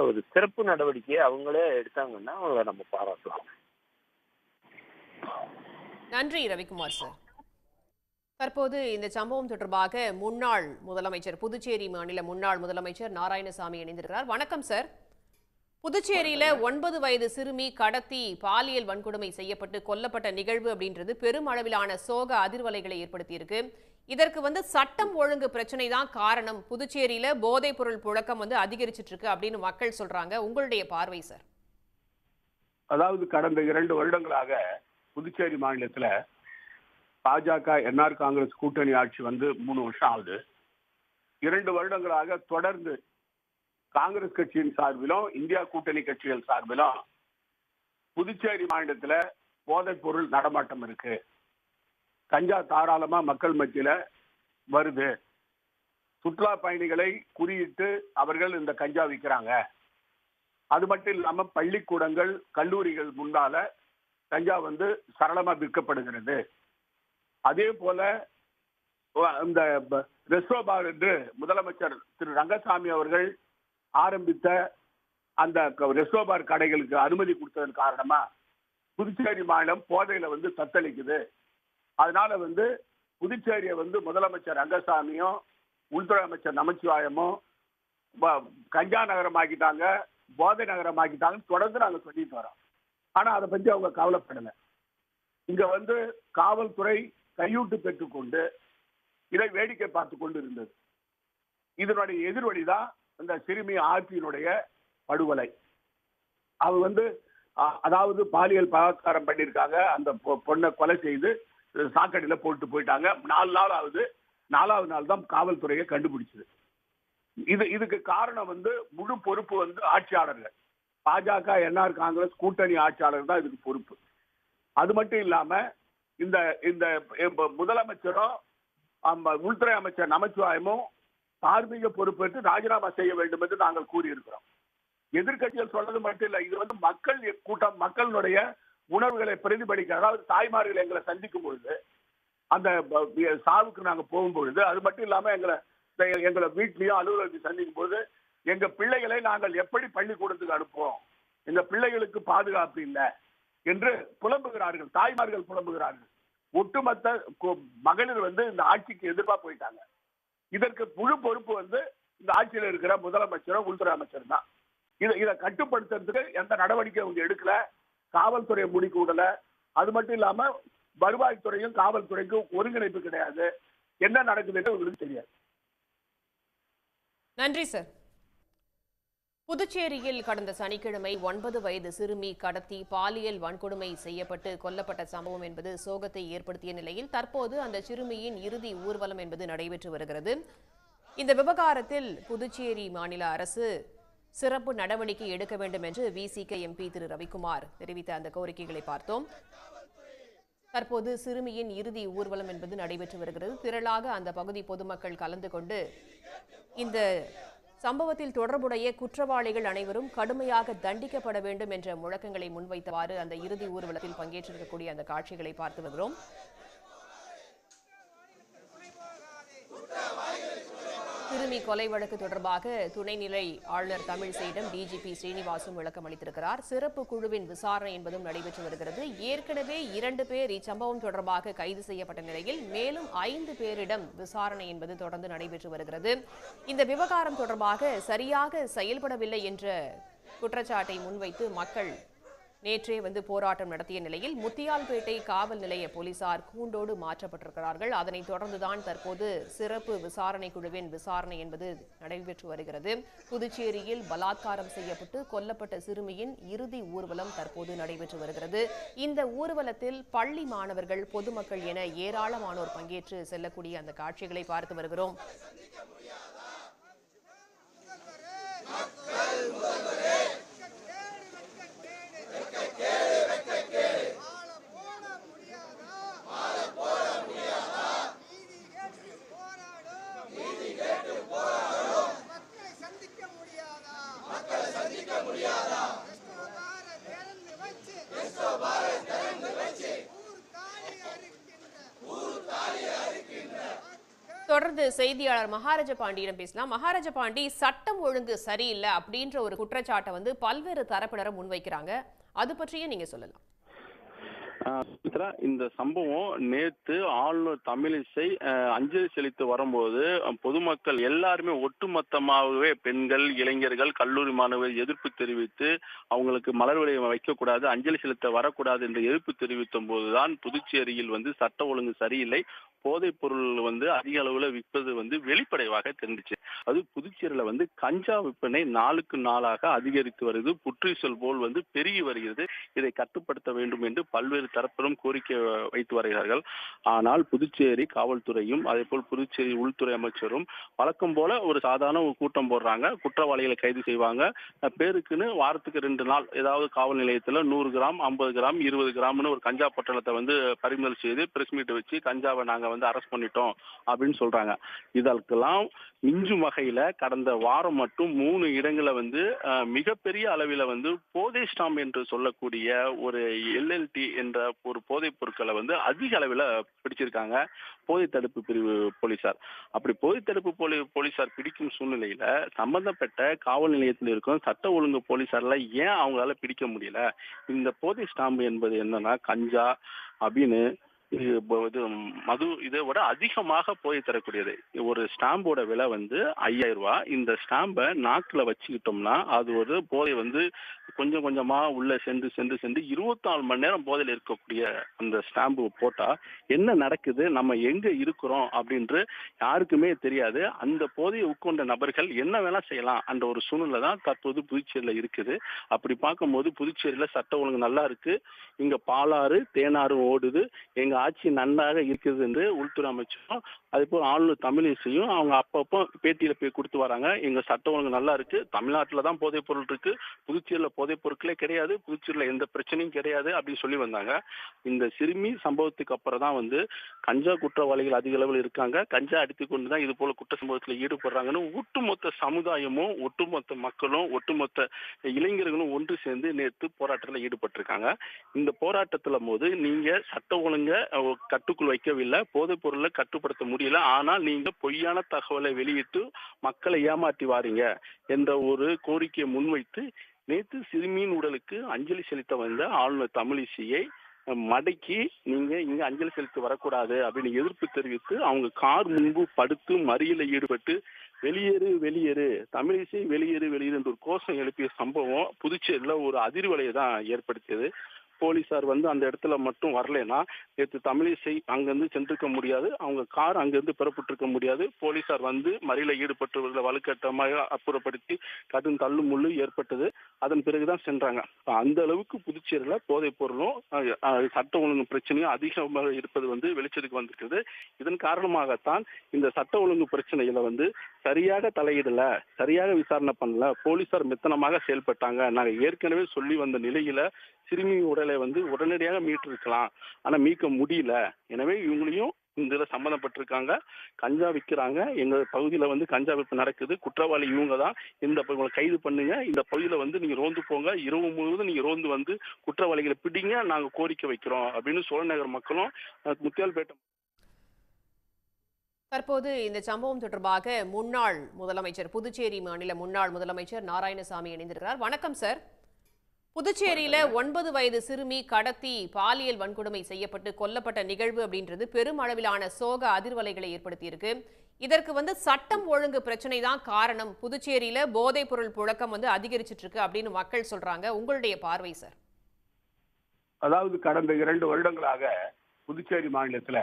ஒரு சிறப்பு நடவடிக்கையை அவங்களே எடுத்தாங்கன்னா அவங்கள நம்ம பாராட்டலாம். நன்றி ரவிக்குமார் சார். தற்போது இந்த சம்பவம் தொடர்பாக முன்னாள் முதலமைச்சர், புதுச்சேரி மாநில முன்னாள் முதலமைச்சர் நாராயணசாமி இணைந்திருக்கிறார். வணக்கம் சார். புதுச்சேரியில 9 வயது சிறுமி கடத்தி பாலியல் வன்கொடுமை செய்யப்பட்டு கொல்லப்பட்ட நிகழ்வு அப்படின்றது பெரும் அளவிலான சோக அதிர்வலைகளை ஏற்படுத்தியிருக்கு. இதற்கு வந்து சட்டம் ஒழுங்கு பிரச்சனை தான் காரணம், புதுச்சேரியில போதைப் பொருள் புழக்கம் வந்து அதிகரிச்சிட்டு இருக்கு அப்படின்னு மக்கள் சொல்றாங்க. உங்களுடைய பார்வை சார்? அதாவது கடந்த 2 வருடங்களாக புதுச்சேரி மாநிலத்துல பாஜக என்ஆர் காங்கிரஸ் கூட்டணி ஆட்சி வந்து 3 வருஷம் ஆகுது. 2 வருடங்களாக தொடர்ந்து காங்கிரஸ் கட்சியின் சார்பிலும் இந்தியா கூட்டணி கட்சிகள் சார்பிலும் புதுச்சேரி மாநிலத்துல போதைப் பொருள் நடமாட்டம் இருக்கு, கஞ்சா தாராளமா மக்கள் மத்தியில வருது, சுற்றுலா பயணிகளை குறியிட்டு அவர்கள் இந்த கஞ்சா விற்கிறாங்க, அது மட்டும் இல்லாம பள்ளிக்கூடங்கள் கல்லூரிகள் முன்னால கஞ்சா வந்து சரளமா விற்கப்படுகிறது, அதே போல இந்த ரெஸ்டோ பார் என்று முதலமைச்சர் திரு ரங்கசாமி அவர்கள் ஆரம்பித்த அந்த ரெஸ்டோ பார் கடைகளுக்கு அனுமதி கொடுத்ததன் காரணமா புதுச்சேரி மாநிலம் போதையில வந்து தத்தளிக்குது. அதனால வந்து புதுச்சேரியை வந்து முதலமைச்சர் ரங்கசாமியும் உள்துறை அமைச்சர் நமச்சிவாயமும் கஞ்சா நகரமாக்கிட்டாங்க, போதை நகரமாக்கிட்டாங்கன்னு தொடர்ந்து நாங்க சொல்லிட்டு வரோம். ஆனா அதை பத்தி அவங்க கவலைப்படலை. இங்க வந்து காவல்துறை கையூட்டு பெற்றுக்கொண்டு இதை வேடிக்கை பார்த்து கொண்டு இருந்தது. இதனுடைய எதிர்வழிதான் இந்த சிறுமி ஆர்த்தியினுடைய படுகொலை. அவங்க வந்து அதாவது பாலியல் பலாத்காரம் பண்ணியிருக்காங்க, அந்த பொண்ணை கொலை செய்து சாக்கடையில போட்டு போயிட்டாங்க. 4 நாள் ஆகுது, 4வது நாள் தான் காவல்துறையை கண்டுபிடிச்சது. இதுக்கு காரணம் வந்து முழு பொறுப்பு வந்து ஆட்சியாளர்கள், பாஜக என்ஆர் காங்கிரஸ் கூட்டணி ஆட்சியாளர்கள் தான் இதுக்கு பொறுப்பு. அது மட்டும் இல்லாம இந்த இந்த முதலமைச்சரும் உள்துறை அமைச்சர் நமச்சிவாயமும் தார்மீக பொறுப்பேற்று ராஜினாமா செய்ய வேண்டும் என்று நாங்கள் கூறியிருக்கிறோம். எதிர்கட்சிகள் சொல்றது மட்டும் இல்ல, இது வந்து மக்கள் கூட்டம், மக்களுடைய உணர்வுகளை பிரதிபலிக்க, அதாவது தாய்மார்கள் எங்களை சந்திக்கும் பொழுது, அந்த சாவுக்கு நாங்க போகும்பொழுது, அது மட்டும் இல்லாம எங்களை வீட்லயும் அலுவலகத்தையும் சந்திக்கும் போது எங்க பிள்ளைகளை நாங்கள் எப்படி பள்ளிக்கூடத்துக்கு அனுப்புவோம், எங்க பிள்ளைகளுக்கு பாதுகாப்பு இல்லை என்று புலம்புகிறார்கள், தாய்மார்கள் புலம்புகிறார்கள். ஒட்டுமொத்த மகளிர் இந்த ஆட்சிக்கு எதிர்ப்பா போயிட்டாங்க. இதற்கு முழு பொறுப்பு இந்த ஆட்சியில் இருக்கிற முதலமைச்சரும் உள்துறை அமைச்சரும் தான். இதை கட்டுப்படுத்துறதுக்கு எந்த நடவடிக்கை அவங்க எடுக்கல, காவல்துறையை முடிக்க விடல. அது மட்டும் இல்லாம வருவாய்த்துறையும் காவல்துறைக்கும் ஒருங்கிணைப்பு கிடையாது. என்ன நடக்குதுன்னு உங்களுக்கு தெரியாது. நன்றி சார். புதுச்சேரியில் கடந்த சனிக்கிழமை 9 வயது சிறுமி கடத்தி பாலியல் வன்கொடுமை செய்யப்பட்டு கொல்லப்பட்ட சம்பவம் என்பது சோகத்தை ஏற்படுத்திய நிலையில் தற்போது அந்த சிறுமியின் இறுதி ஊர்வலம் என்பது நடைபெற்று வருகிறது. இந்த விவகாரத்தில் புதுச்சேரி மாநில அரசு சிறப்பு நடவடிக்கை எடுக்க வேண்டும் என்று விசிக எம்பி திரு ரவிக்குமார் தெரிவித்த அந்த கோரிக்கைகளை பார்த்தோம். தற்போது சிறுமியின் இறுதி ஊர்வலம் என்பது நடைபெற்று வருகிறது. திரளாக அந்த பகுதி பொதுமக்கள் கலந்து கொண்டு இந்த சம்பவத்தில் தொடர்புடைய குற்றவாளிகள் அனைவரும் கடுமையாக தண்டிக்கப்பட வேண்டும் என்ற முழக்கங்களை முன்வைத்தவாறு அந்த இறுதி ஊர்வலத்தில் பங்கேற்றிருக்கக்கூடிய அந்த காட்சிகளை பார்த்து வருகிறோம். சிறுமி கொலை வழக்கு தொடர்பாக துணைநிலை ஆளுநர் தமிழிசையிடம் டிஜிபி ஸ்ரீனிவாசும் விளக்கம் அளித்திருக்கிறார். சிறப்பு குழுவின் விசாரணை என்பதும் நடைபெற்று வருகிறது. ஏற்கனவே 2 பேர் இச்சம்பவம் தொடர்பாக கைது செய்யப்பட்ட நிலையில் மேலும் 5 பேரிடம் விசாரணை என்பது தொடர்ந்து நடைபெற்று வருகிறது. இந்த விவகாரம் தொடர்பாக சரியாக செயல்படவில்லை என்ற குற்றச்சாட்டை முன்வைத்து மக்கள் நேற்றே போராட்டம் நடத்திய நிலையில் முத்தியால்பேட்டை காவல் நிலைய போலீசார் கூண்டோடு மாற்றப்பட்டிருக்கிறார்கள். அதனைத் தொடர்ந்துதான் தற்போது சிறப்பு விசாரணை குழுவின் விசாரணை என்பது நடைபெற்று வருகிறது. புதுச்சேரியில் பலாத்காரம் செய்யப்பட்டு கொல்லப்பட்ட சிறுமியின் இறுதி ஊர்வலம் தற்போது நடைபெற்று வருகிறது. இந்த ஊர்வலத்தில் பள்ளி மாணவர்கள், பொதுமக்கள் என ஏராளமானோர் பங்கேற்று செல்லக்கூடிய அந்த காட்சிகளை பார்த்து வருகிறோம். தொடர்ந்து செய்தியாளர் மகாராஜ பாண்டியிடம் பேசலாம். மகாராஜ பாண்டி, சட்டம் ஒழுங்கு சரியில்லை அப்படின்ற ஒரு குற்றச்சாட்டை பல்வேறு தரப்பினரும் முன்வைக்கிறாங்க. அது பற்றியே நீங்க சொல்லலாம். இந்த சம்பவம் நேற்று ஆளுநர் தமிழிசை அஞ்சலி செலுத்தி வரும்போது பொதுமக்கள் எல்லாருமே ஒட்டுமொத்தமாகவே பெண்கள், இளைஞர்கள், கல்லூரி மாணவர்கள் எதிர்ப்பு தெரிவித்து அவங்களுக்கு மலர் வளையம் வைக்கக்கூடாது, அஞ்சலி செலுத்த வரக்கூடாது என்று எதிர்ப்பு தெரிவித்த போதுதான் புதுச்சேரியில் சட்ட ஒழுங்கு சரியில்லை, போதைப் பொருள் அதிக அளவுல விற்பது வெளிப்படையாக தெரிஞ்சிச்சு. அது புதுச்சேரியில கஞ்சா விற்பனை நாளுக்கு நாளாக அதிகரித்து வருது, புற்றீசல் போல் பெருகி வருகிறது. இதை கட்டுப்படுத்த வேண்டும் என்று பல்வேறு தரப்பிலும் கோரிக்கை வைத்து வருகிறார்கள். ஆனால் புதுச்சேரி காவல்துறையும் அதே போல் புதுச்சேரி உள்துறை அமைச்சரும் வழக்கம் போல ஒரு சாதாரண கூட்டம் போடுறாங்க, குற்றவாளிகளை கைது செய்வாங்க, பேருக்குன்னு வாரத்துக்கு 2 நாள் ஏதாவது காவல் நிலையத்தில் 100 கிராம், 50 கிராம், 20 கிராம்னு ஒரு கஞ்சா பொட்டலத்தை பறிமுதல் செய்து பிரஸ் மீட் வச்சு கஞ்சாவை நாங்க அரெஸ்ட் பண்ணிட்டோம் அப்படின்னு சொல்றாங்க. இதற்கெல்லாம் மிஞ்சும் வகையில கடந்த வாரம் மட்டும் 3 இடங்களை மிகப்பெரிய அளவில் போதை ஸ்டாம்ப் என்று சொல்லக்கூடிய ஒரு LLT என்ற ஒரு போதைப் பொருட்களை அதிக அளவில் பிடிச்சிருக்காங்க போதை தடுப்பு பிரிவு போலீசார். அப்படி போதை தடுப்பு போலீசார் பிடிக்கும் சூழ்நிலையில சம்பந்தப்பட்ட காவல் நிலையத்தில் இருக்கும் சட்ட ஒழுங்கு போலீசார்ல ஏன் அவங்களால பிடிக்க முடியல? இந்த போதை ஸ்டாம்பு என்பது என்னன்னா கஞ்சா, அபினு, மது இதை விட அதிகமாக போய் தரக்கூடியது. ஒரு ஸ்டாம்போட விலை 5000 ரூபாய். இந்த ஸ்டாம்பை நாக்குல வச்சுக்கிட்டோம்னா அது ஒரு போதை கொஞ்சம் கொஞ்சமா உள்ள சென்று 24 மணி நேரம் போதையில் இருக்கக்கூடிய அந்த ஸ்டாம்பு போட்டா என்ன நடக்குது, நம்ம எங்க இருக்கிறோம் அப்படின்று யாருக்குமே தெரியாது. அந்த போதையை உட்கொண்ட நபர்கள் என்ன வேணா செய்யலாம் அந்த ஒரு சூழ்நிலை தான் தற்போது புதுச்சேரியில இருக்குது. அப்படி பார்க்கும்போது புதுச்சேரியில சட்ட ஒழுங்கு நல்லா இருக்கு. இங்க பாலாறு, தேனாறு ஓடுது. எங்க ஆட்சி நன்றாக இருக்கிறது என்று உள்துறை அமைச்சரும் அதேபோல் ஆளுநர் தமிழிசையும் அவங்க அப்பப்போ பேட்டியில போய் கொடுத்து வராங்க. எங்க சட்டம் ஒழுங்கு நல்லா இருக்கு, தமிழ்நாட்டில் தான் போதைப் பொருள் இருக்கு, புதுச்சேரியில் போதைப் பொருட்களே கிடையாது, புதுச்சேரியில் எந்த பிரச்சனையும் கிடையாது அப்படின்னு சொல்லி வந்தாங்க. இந்த சிறுமி சம்பவத்துக்கு அப்புறம் தான் வந்து கஞ்சா குற்றவாளிகள் அதிக அளவில் இருக்காங்க, கஞ்சா அடித்துக் கொண்டு தான் இது போல குற்ற சம்பவத்தில் ஈடுபடுறாங்கன்னு ஒட்டுமொத்த சமுதாயமும் ஒட்டுமொத்த மக்களும் ஒட்டுமொத்த இளைஞர்களும் ஒன்று சேர்ந்து நேற்று போராட்டத்தில் ஈடுபட்டிருக்காங்க. இந்த போராட்டத்துல போது நீங்க சட்ட ஒழுங்க கட்டுக்குள் வைக்கவில்லை, போதைப் பொருளை கட்டுப்படுத்த முடியல, ஆனால் நீங்க பொய்யான தகவலை வெளியிட்டு மக்களை ஏமாற்றி வாரீங்க என்ற ஒரு கோரிக்கையை முன்வைத்து நேற்று சிறுமியின் உடலுக்கு அஞ்சலி செலுத்த வந்த ஆளுநர் தமிழிசையை மடக்கி நீங்க இங்க அஞ்சலி செலுத்தி வரக்கூடாது அப்படின்னு எதிர்ப்பு தெரிவித்து அவங்க கார் முன்பு படுத்து மறியல ஈடுபட்டு வெளியேறு வெளியேறு தமிழிசை வெளியேறு வெளியேறு என்ற ஒரு கோஷம் எழுப்பிய சம்பவம் புதுச்சேரியில ஒரு அதிர்வலையை தான் ஏற்படுத்தியது. போலீசார் வந்து அந்த இடத்துல மட்டும் வரலன்னா நேற்று தமிழிசை அங்கிருந்து சென்றிருக்க முடியாது, அவங்க கார் அங்கிருந்து பெறப்பட்டிருக்க முடியாது. போலீசார் வந்து மறியல ஈடுபட்டவர்களை வலுக்கட்டமாக அப்புறப்படுத்தி கடும் தள்ளு முள்ளு ஏற்பட்டது. அதன் பிறகுதான் சென்றாங்க. அந்த அளவுக்கு புதுச்சேரியில போதைப் பொருளும் சட்ட ஒழுங்கு பிரச்சனையும் அதிகமாக இருப்பது வந்து வெளிச்சத்துக்கு வந்திருக்கிறது. இதன் காரணமாகத்தான் இந்த சட்ட ஒழுங்கு பிரச்சனைகளை வந்து சரியாக தலையிடல, சரியாக விசாரணை பண்ணல, போலீசார் மெத்தனமாக செயல்பட்டாங்க. நாங்க ஏற்கனவே சொல்லி வந்த நிலையில சிறுமி உடலை வந்து உடனடியாக மீட்டிருக்கலாம், ஆனா மீட்க முடியல. எனவே இவங்களையும் இதுல சம்மந்தப்பட்டிருக்காங்க, கஞ்சா விற்கிறாங்க, எங்க பகுதியில வந்து கஞ்சா விற்பனை நடக்குது, குற்றவாளி இவங்க தான், இந்த கைது பண்ணுங்க, இந்த பகுதியில வந்து நீங்க ரோந்து போங்க, இரவு முழுவதும் நீங்க ரோந்து வந்து குற்றவாளிகளை பிடிங்க, நாங்க கோரிக்கை வைக்கிறோம் அப்படின்னு சோழநகர் மக்களும் முத்தியால்பேட்டை. தற்போது இந்த சம்பவம் தொடர்பாக முன்னாள் முதலமைச்சர், புதுச்சேரி மாநில முன்னாள் முதலமைச்சர் நாராயணசாமி இணைந்திருக்கிறார். வணக்கம் சார். புதுச்சேரியில 9 வயது சிறுமி கடத்தி பாலியல் வன்கொடுமை செய்யப்பட்டு கொல்லப்பட்ட நிகழ்வு அப்படின்றது பெரும் அளவிலான சோக அதிர்வலைகளை ஏற்படுத்தியிருக்கு. இதற்கு வந்து சட்டம் ஒழுங்கு பிரச்சனை தான் காரணம், புதுச்சேரியில போதைப் பொருள் புழக்கம் வந்து அதிகரிச்சிட்டு இருக்கு அப்படின்னு மக்கள் சொல்றாங்க. உங்களுடைய பார்வை சார்? அதாவது கடந்த 2 வருடங்களாக புதுச்சேரி மாநிலத்துல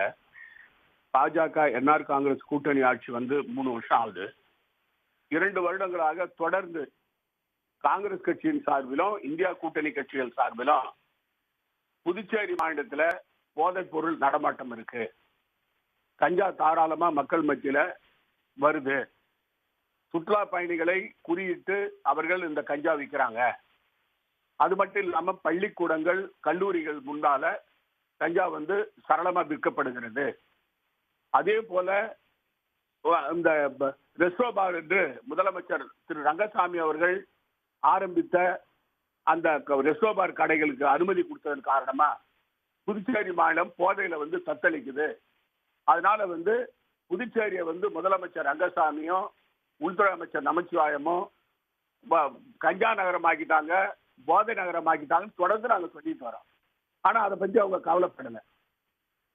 பாஜக என்ஆர் காங்கிரஸ் கூட்டணி ஆட்சி வந்து 3 வருஷம் ஆகுது. 2 வருடங்களாக தொடர்ந்து காங்கிரஸ் கட்சியின் சார்பிலும் இந்தியா கூட்டணி கட்சிகள் சார்பிலும் புதுச்சேரி மாநிலத்துல போதைப் பொருள் நடமாட்டம் இருக்கு, கஞ்சா தாராளமா மக்கள் மத்தியில வருது, சுற்றுலா பயணிகளை குறியிட்டு அவர்கள் இந்த கஞ்சா விற்கிறாங்க. அது மட்டும் இல்லாம பள்ளிக்கூடங்கள் கல்லூரிகள் முன்னால கஞ்சா வந்து சரளமா விற்கப்படுகிறது. அதே போல இந்த ரெஸ்டோ பார் என்று முதலமைச்சர் திரு ரங்கசாமி அவர்கள் ஆரம்பித்த அந்த ரெஸ்டோ பார் கடைகளுக்கு அனுமதி கொடுத்ததன் காரணமா புதுச்சேரி மாநிலம் போதையில வந்து தத்தளிக்குது. அதனால வந்து புதுச்சேரியை வந்து முதலமைச்சர் ரங்கசாமியும் உள்துறை அமைச்சர் நமச்சிவாயமும் கஞ்சா நகரமாக்கிட்டாங்க, போதை நகரமாக்கிட்டாங்கன்னு தொடர்ந்து நாங்க சொல்லிட்டு வரோம். ஆனா அதை பத்தி அவங்க கவலைப்படலை.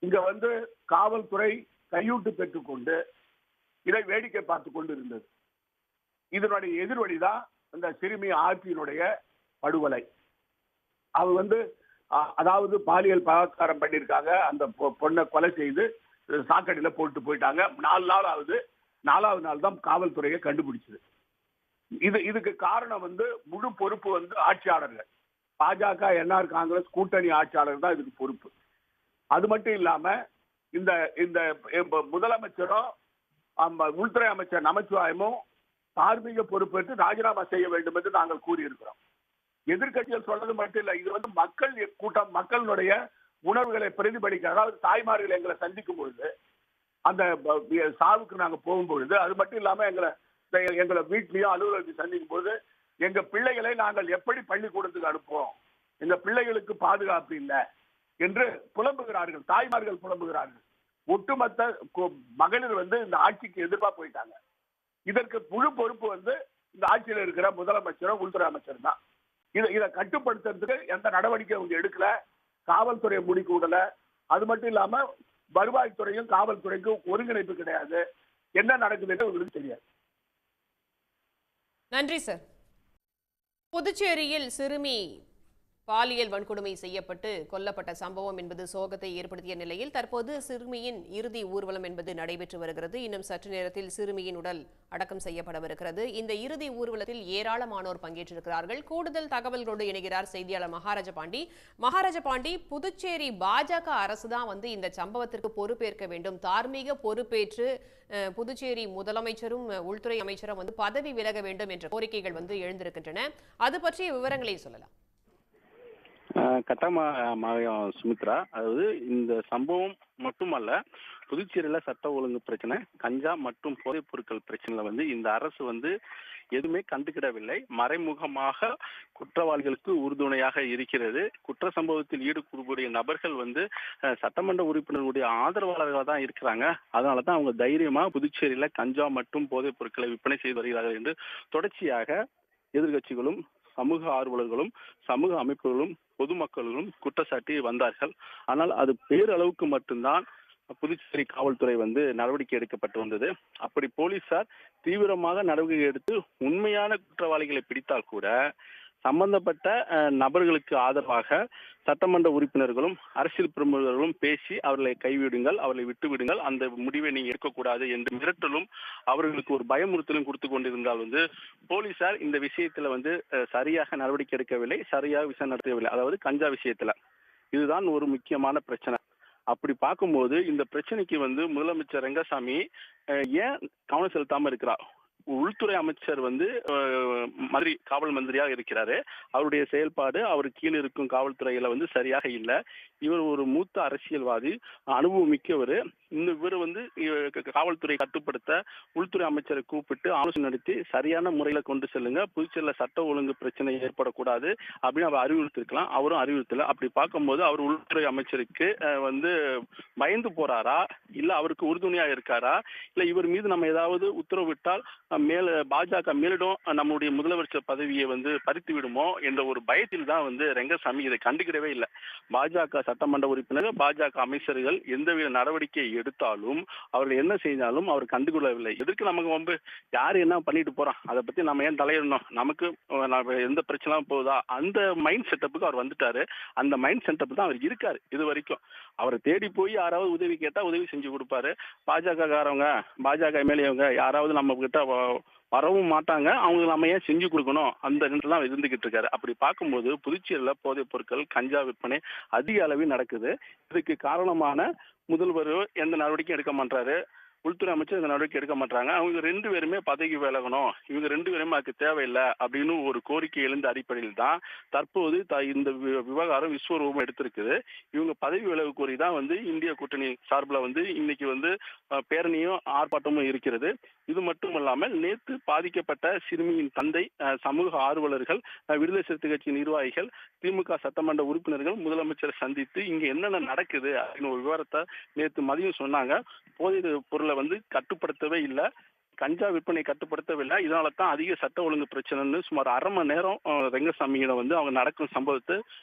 இங்க வந்து காவல்துறை கையூட்டு பெற்றுக்கொண்டு இதை வேடிக்கை பார்த்து கொண்டு இருந்தது. இதனுடைய எதிர்வழிதான் இந்த சிறுமி ஆட்சியினுடைய படுகொலை. அவ வந்து அதாவது பாலியல் பலாத்காரம் பண்ணியிருக்காங்க, அந்த பொண்ணை கொலை செய்து சாக்கடையில போட்டு போயிட்டாங்க. 4 நாள் ஆகுது, 4வது நாள் தான் காவல்துறையை கண்டுபிடிச்சது. இதுக்கு காரணம் வந்து முழு பொறுப்பு வந்து ஆட்சியாளர்கள், பாஜக என்ஆர் காங்கிரஸ் கூட்டணி ஆட்சியாளர்கள் தான் இதுக்கு பொறுப்பு. அது மட்டும் இல்லாம இந்த இந்த முதலமைச்சரும் உள்துறை அமைச்சர் நமச்சிவாயமும் தார்மீக பொறுப்பேற்று ராஜினாமா செய்ய வேண்டும் என்று நாங்கள் கூறியிருக்கிறோம். எதிர்கட்சிகள் சொல்றது மட்டும் இல்ல, இது வந்து மக்கள் கூட்டம், மக்களுடைய உணர்வுகளை பிரதிபலிக்க, அதாவது தாய்மார்கள் எங்களை சந்திக்கும் பொழுது, அந்த சாவுக்கு நாங்க போகும்பொழுது, அது மட்டும் இல்லாம எங்களை வீட்லயும் அலுவலகத்தையும் சந்திக்கும் போது எங்க பிள்ளைகளை நாங்கள் எப்படி பள்ளிக்கூடத்துக்கு அனுப்புவோம், எங்க பிள்ளைகளுக்கு பாதுகாப்பு இல்லை என்று புலம்புகிறார்கள், தாய்மார்கள் புலம்புகிறார்கள். ஒட்டுமொத்த மகளிர் வந்து இந்த ஆட்சிக்கு எதிர்ப்பா போயிட்டாங்க. இதற்கு முழு பொறுப்பு வந்து இந்த ஆட்சியில் இருக்கிற முதலமைச்சரும் உள்துறை அமைச்சர் தான். இதை கட்டுப்படுத்துறதுக்கு எந்த நடவடிக்கை அவங்க எடுக்கல, காவல்துறையை முடிக்க விடல. அது மட்டும் இல்லாம வருவாய்த்துறையும் காவல்துறைக்கும் ஒருங்கிணைப்பு கிடையாது. என்ன நடக்குதுன்னு உங்களுக்கு தெரியாது. நன்றி சார். புதுச்சேரியில் சிறுமி பாலியல் வன்கொடுமை செய்யப்பட்டு கொல்லப்பட்ட சம்பவம் என்பது சோகத்தை ஏற்படுத்திய நிலையில் தற்போது சிறுமியின் இறுதி ஊர்வலம் என்பது நடைபெற்று வருகிறது. இன்னும் சற்று நேரத்தில் சிறுமியின் உடல் அடக்கம் செய்யப்படவிருக்கிறது. இந்த இறுதி ஊர்வலத்தில் ஏராளமானோர் பங்கேற்றிருக்கிறார்கள். கூடுதல் தகவல்களோடு இணைகிறார் செய்தியாளர் மகாராஜ பாண்டி. மகாராஜ பாண்டி, புதுச்சேரி பாஜக அரசு தான் இந்த சம்பவத்திற்கு பொறுப்பேற்க வேண்டும், தார்மீக பொறுப்பேற்று புதுச்சேரி முதலமைச்சரும் உள்துறை அமைச்சரும் பதவி விலக வேண்டும் என்ற கோரிக்கைகள் எழுந்திருக்கின்றன. அது பற்றிய விவரங்களை சொல்லலாம். சுமித்ரா, அதாவது இந்த சம்பவம் மட்டுமல்ல, புதுச்சேரியில சட்ட ஒழுங்கு பிரச்சனை, கஞ்சா மற்றும் போதைப் பொருட்கள் பிரச்சனைல இந்த அரசு எதுவுமே கண்டுக்கிடவில்லை. மறைமுகமாக குற்றவாளிகளுக்கு உறுதுணையாக இருக்கிறது. குற்ற சம்பவத்தில் ஈடுபடக்கூடிய நபர்கள் சட்டமன்ற உறுப்பினர்களுடைய ஆதரவாளர்களாக தான் இருக்கிறாங்க. அதனாலதான் அவங்க தைரியமா புதுச்சேரியில கஞ்சா மற்றும் போதைப் பொருட்களை விற்பனை செய்து வருகிறார்கள் என்று தொடர்ச்சியாக எதிர்கட்சிகளும் சமூக ஆர்வலர்களும் சமூக அமைப்புகளும் பொதுமக்களும் குற்றச்சாட்டி வந்தார்கள். ஆனால் அது பேரளவுக்கு மட்டும்தான் புதுச்சேரி காவல்துறை நடவடிக்கை எடுக்கப்பட்டு வந்தது. அப்படி போலீசார் தீவிரமாக நடவடிக்கை எடுத்து உண்மையான குற்றவாளிகளை பிடித்தால் கூட சம்பந்தப்பட்ட நபர்களுக்கு ஆதரவாக சட்டமன்ற உறுப்பினர்களும் அரசியல் பிரமுகர்களும் பேசி அவர்களை கைவிடுங்கள், அவர்களை விட்டு விடுங்கள், அந்த முடிவை நீங்க எடுக்கக்கூடாது என்று மிரட்டலும் அவர்களுக்கு ஒரு பயமுறுத்தலும் கொடுத்து கொண்டிருந்தால் போலீசார் இந்த விஷயத்துல சரியாக நடவடிக்கை எடுக்கவில்லை, சரியாக விசாரணை நடத்தவில்லை. அதாவது கஞ்சா விஷயத்துல இதுதான் ஒரு முக்கியமான பிரச்சனை. அப்படி பார்க்கும்போது இந்த பிரச்சனைக்கு முதலமைச்சர் ரெங்கசாமி ஏன் கவனம் செலுத்தாம இருக்கிறார்? உள்துறை அமைச்சர் மந்திரி, காவல் மந்திரியா இருக்கிறாரு. அவருடைய செயல்பாடு அவர் கீழே இருக்கும் காவல்துறையில சரியாக இல்லை. இவர் ஒரு மூத்த அரசியல்வாதி, அனுபவம் மிக்கவர். இவர் காவல்துறை கட்டுப்படுத்த உள்துறை அமைச்சரை கூப்பிட்டு ஆலோசனை நடத்தி சரியான முறையில கொண்டு செல்லுங்க, புதுச்சேரியில சட்ட ஒழுங்கு பிரச்சனை ஏற்படக்கூடாது அப்படின்னு அவர் அறிவுறுத்திருக்கலாம். அவரும் அறிவுறுத்தல. அப்படி பார்க்கும்போது அவர் உள்துறை அமைச்சருக்கு பயந்து போறாரா, இல்ல அவருக்கு உறுதுணையா இருக்காரா, இல்ல இவர் மீது நம்ம ஏதாவது உத்தரவிட்டால் பாஜக மேலிடம் நம்முடைய முதலமைச்சர் பதவியை பறித்து விடுமோ என்ற ஒரு பயத்தில் தான் ரெங்கசாமி இதை கண்டுக்கிடவே இல்லை. பாஜக சட்டமன்ற உறுப்பினர்கள், பாஜக அமைச்சர்கள் எந்தவித நடவடிக்கை எடுத்தாலும் அவர்கள் என்ன செய்தாலும் அவர் கண்டுகொள்ளவில்லை. எதற்கு நமக்கு யாரு என்ன பண்ணிட்டு போறான், அதை பத்தி நம்ம ஏன் தலையிடணும், நமக்கு எந்த பிரச்சனை போகுதா, அந்த மைண்ட் செட்டப்புக்கு அவர் வந்துட்டாரு. அந்த மைண்ட் செட்டப் தான் அவர் இருக்காரு இது வரைக்கும். அவரை தேடி போய் யாராவது உதவி கேட்டா உதவி செஞ்சு கொடுப்பாரு. பாஜக காரவங்க, பாஜக எம்எல்ஏவங்க யாராவது நம்ம கிட்ட வரவும் மாட்டாங்க, அவங்க நம்ம ஏன் செஞ்சு கொடுக்கணும், அந்த இடத்துல இருந்துகிட்டு இருக்காரு. அப்படி பார்க்கும்போது புதுச்சேரியில போதைப் பொருட்கள், கஞ்சா விற்பனை அதிக அளவில் நடக்குது. இதுக்கு காரணமான முதல்வர் எந்த நடவடிக்கையும் எடுக்க மாட்டாரு, உள்துறை அமைச்சர் இந்த நடவடிக்கை எடுக்க மாட்டாங்க. அவங்க ரெண்டு பேருமே பதவி விலகணும், இவங்க ரெண்டு பேருமே அதுக்கு தேவையில்லை அப்படின்னு ஒரு கோரிக்கை எழுந்த அடிப்படையில் தான் தற்போது இந்த விவகாரம் விஸ்வரூபம் எடுத்திருக்குது. இவங்க பதவி விலகு கோரி தான் இந்திய கூட்டணி சார்பில் இன்னைக்கு பேரணியும் ஆர்ப்பாட்டமும் இருக்கிறது. இது மட்டும் இல்லாமல் நேற்று பாதிக்கப்பட்ட சிறுமியின் தந்தை, சமூக ஆர்வலர்கள், விடுதலை சிறுத்தை கட்சி நிர்வாகிகள், திமுக சட்டமன்ற உறுப்பினர்கள் முதலமைச்சரை சந்தித்து இங்க என்னென்ன நடக்குது அப்படின்னு ஒரு விவரத்தை நேற்று மதியம் சொன்னாங்க. போதை பொருளை கட்டுப்படுத்தவே இல்லை, கஞ்சா விற்பனை கட்டுப்படுத்தவில்லை. இதனால தான் அதிக சட்ட ஒழுங்கு பிரச்சனைன்னு சுமார் அரை மணி நேரம் ரெங்கசாமியிடம் அவங்க நடக்கும் சம்பவத்தை